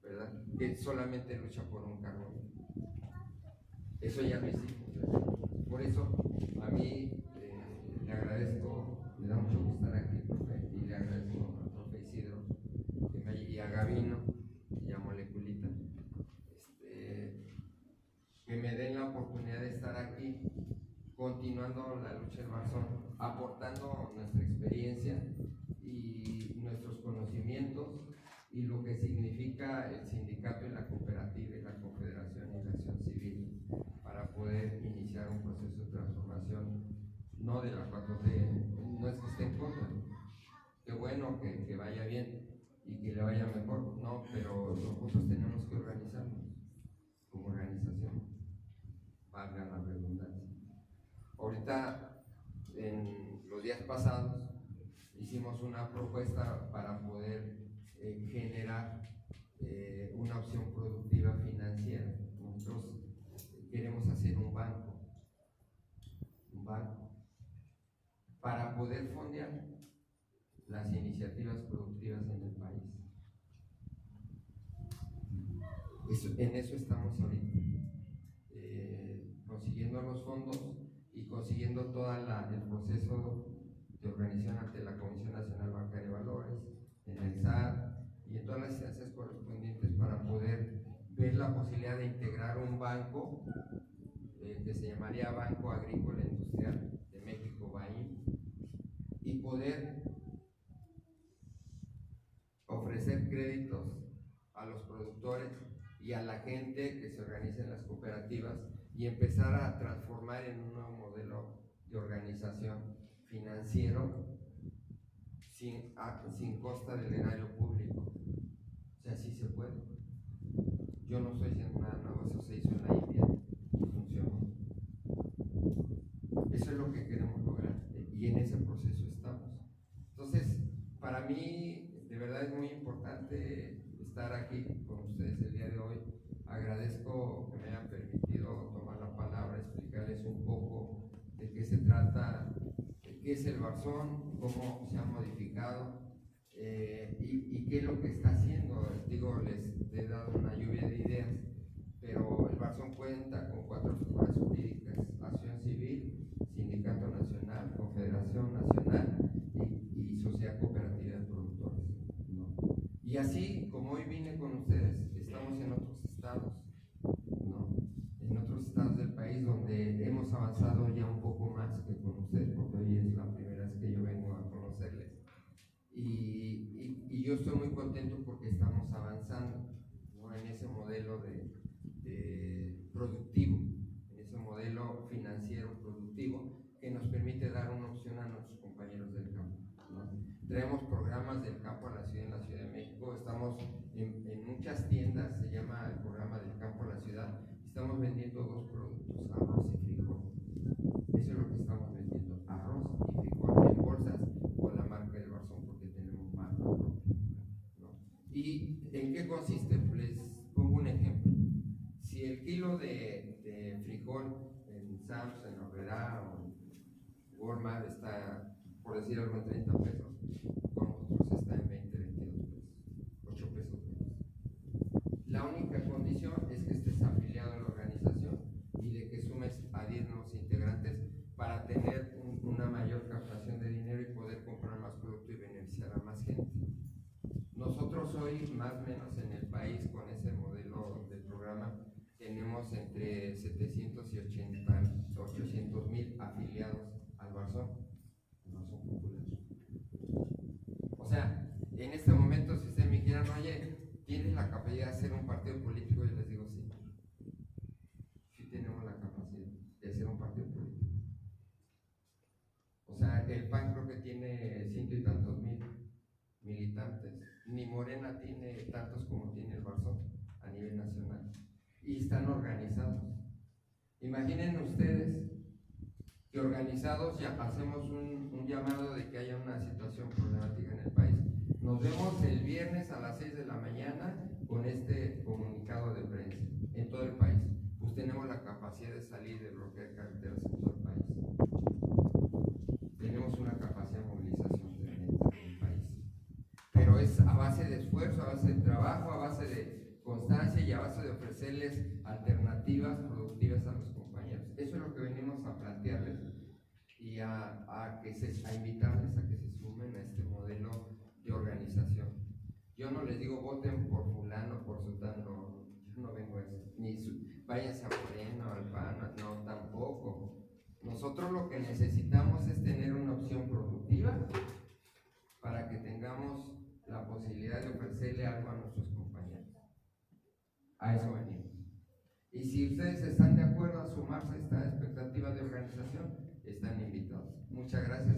¿verdad? Que solamente lucha por un cargo. Eso ya lo hicimos, ¿verdad? Por eso a mí le agradezco, me da mucho gusto estar aquí, profe, y le agradezco al profe Isidro y a Gabino y a Moleculita que me den la oportunidad de estar aquí continuando la lucha del Barzón, aportando nuestra experiencia y nuestros conocimientos y lo que significa el sindicato y la cooperativa y la confederación y la acción civil para poder iniciar un proceso de transformación, no de la 4T, no es que esté en contra, qué bueno que vaya bien y que le vaya mejor, no, pero nosotros tenemos que organizarnos como organización, valga la redundancia. Ahorita, en los días pasados, hicimos una propuesta para poder generar una opción productiva financiera. Nosotros queremos hacer un banco para poder fondear las iniciativas productivas en el país. En eso estamos ahorita, consiguiendo los fondos y consiguiendo todo el proceso de organización ante la Comisión Nacional Bancaria de Valores, en el SAT y en todas las instancias correspondientes para poder ver la posibilidad de integrar un banco que se llamaría Banco Agrícola Industrial de México, BAIM, y poder ofrecer créditos a los productores y a la gente que se organiza en las cooperativas y empezar a transformar en un nuevo modelo de organización financiero sin costa del erario público. O sea, sí se puede. Yo no estoy diciendo nada nuevo, eso se hizo en la India y funcionó. Eso es lo que queremos lograr y en ese proceso estamos. Entonces, para mí, de verdad es muy importante estar aquí con ustedes el día de hoy. Agradezco que me hayan permitido tomar la palabra, explicarles un poco de qué se trata, de qué es el Barzón, cómo se ha modificado y qué es lo que está haciendo. Digo, les he dado una lluvia de ideas, pero el Barzón cuenta con 4 figuras jurídicas: Acción Civil, Sindicato Nacional, Confederación Nacional y Sociedad Cooperativa de Productores, ¿no? Y así como hoy vine con ustedes, estamos en otros estados, ¿no? En otros estados del país donde hemos avanzado ya un poco más que con ustedes, porque hoy es la primera vez que yo vengo a conocerles. Y yo estoy muy contento porque estamos avanzando, ¿no? En ese modelo de productivo, en ese modelo financiero productivo que nos permite dar una opción a nuestros compañeros del campo, ¿no? Traemos programas del campo a la ciudad en la Ciudad de México, estamos en muchas tiendas, se llama el programa del campo a la ciudad, estamos vendiendo 2 productos, arroz y frijol. Eso es lo que estamos vendiendo, arroz y frijol en bolsas con la marca del Barzón, porque tenemos marca propia, ¿no? ¿Y en qué consiste? Les pongo un ejemplo. Si el kilo de frijol en Sam's, en Obrera o en Walmart está, por decir algo, en 30 pesos, con nosotros está en 20, 22 pesos, 8 pesos menos. La única condición es que estés afiliado a la organización y de que sumes a 10 nuevos integrantes para tener una mayor captación de dinero y poder comprar más producto y beneficiar a más gente. Nosotros hoy, más o menos en el país, con ese modelo del programa, tenemos entre 700 y 800 mil afiliados al Barzón Popular. O sea, en este momento, si ustedes me dijeran, oye, ¿tienes la capacidad de hacer un partido político? Yo les digo sí. Sí tenemos la capacidad de hacer un partido político. O sea, el PAN creo que tiene 100 y tantos mil militantes. Ni Morena tiene tantos como tiene el Barzón a nivel nacional. Y están organizados. Imaginen ustedes que organizados ya hacemos un llamado de que haya una situación problemática en el país. Nos vemos el viernes a las 6 de la mañana con este comunicado de prensa en todo el país. Pues tenemos la capacidad de salir de bloquear carreteras en todo el país. Tenemos una capacidad de movilización tremenda en el país. Pero es a base de esfuerzo, a base de trabajo, a base de constancia y a base de ofrecerles alternativas productivas a los compañeros. Eso es lo que venimos a plantearles y a invitarles a que se sumen a este modelo de organización. Yo no les digo voten por fulano, por sutano, yo no vengo a eso, váyanse a Morena o al PAN, no, tampoco. Nosotros lo que necesitamos es tener una opción productiva para que tengamos la posibilidad de ofrecerle algo a nuestros compañeros. A eso venimos. Y si ustedes están de acuerdo a sumarse a esta expectativa de organización, están invitados. Muchas gracias.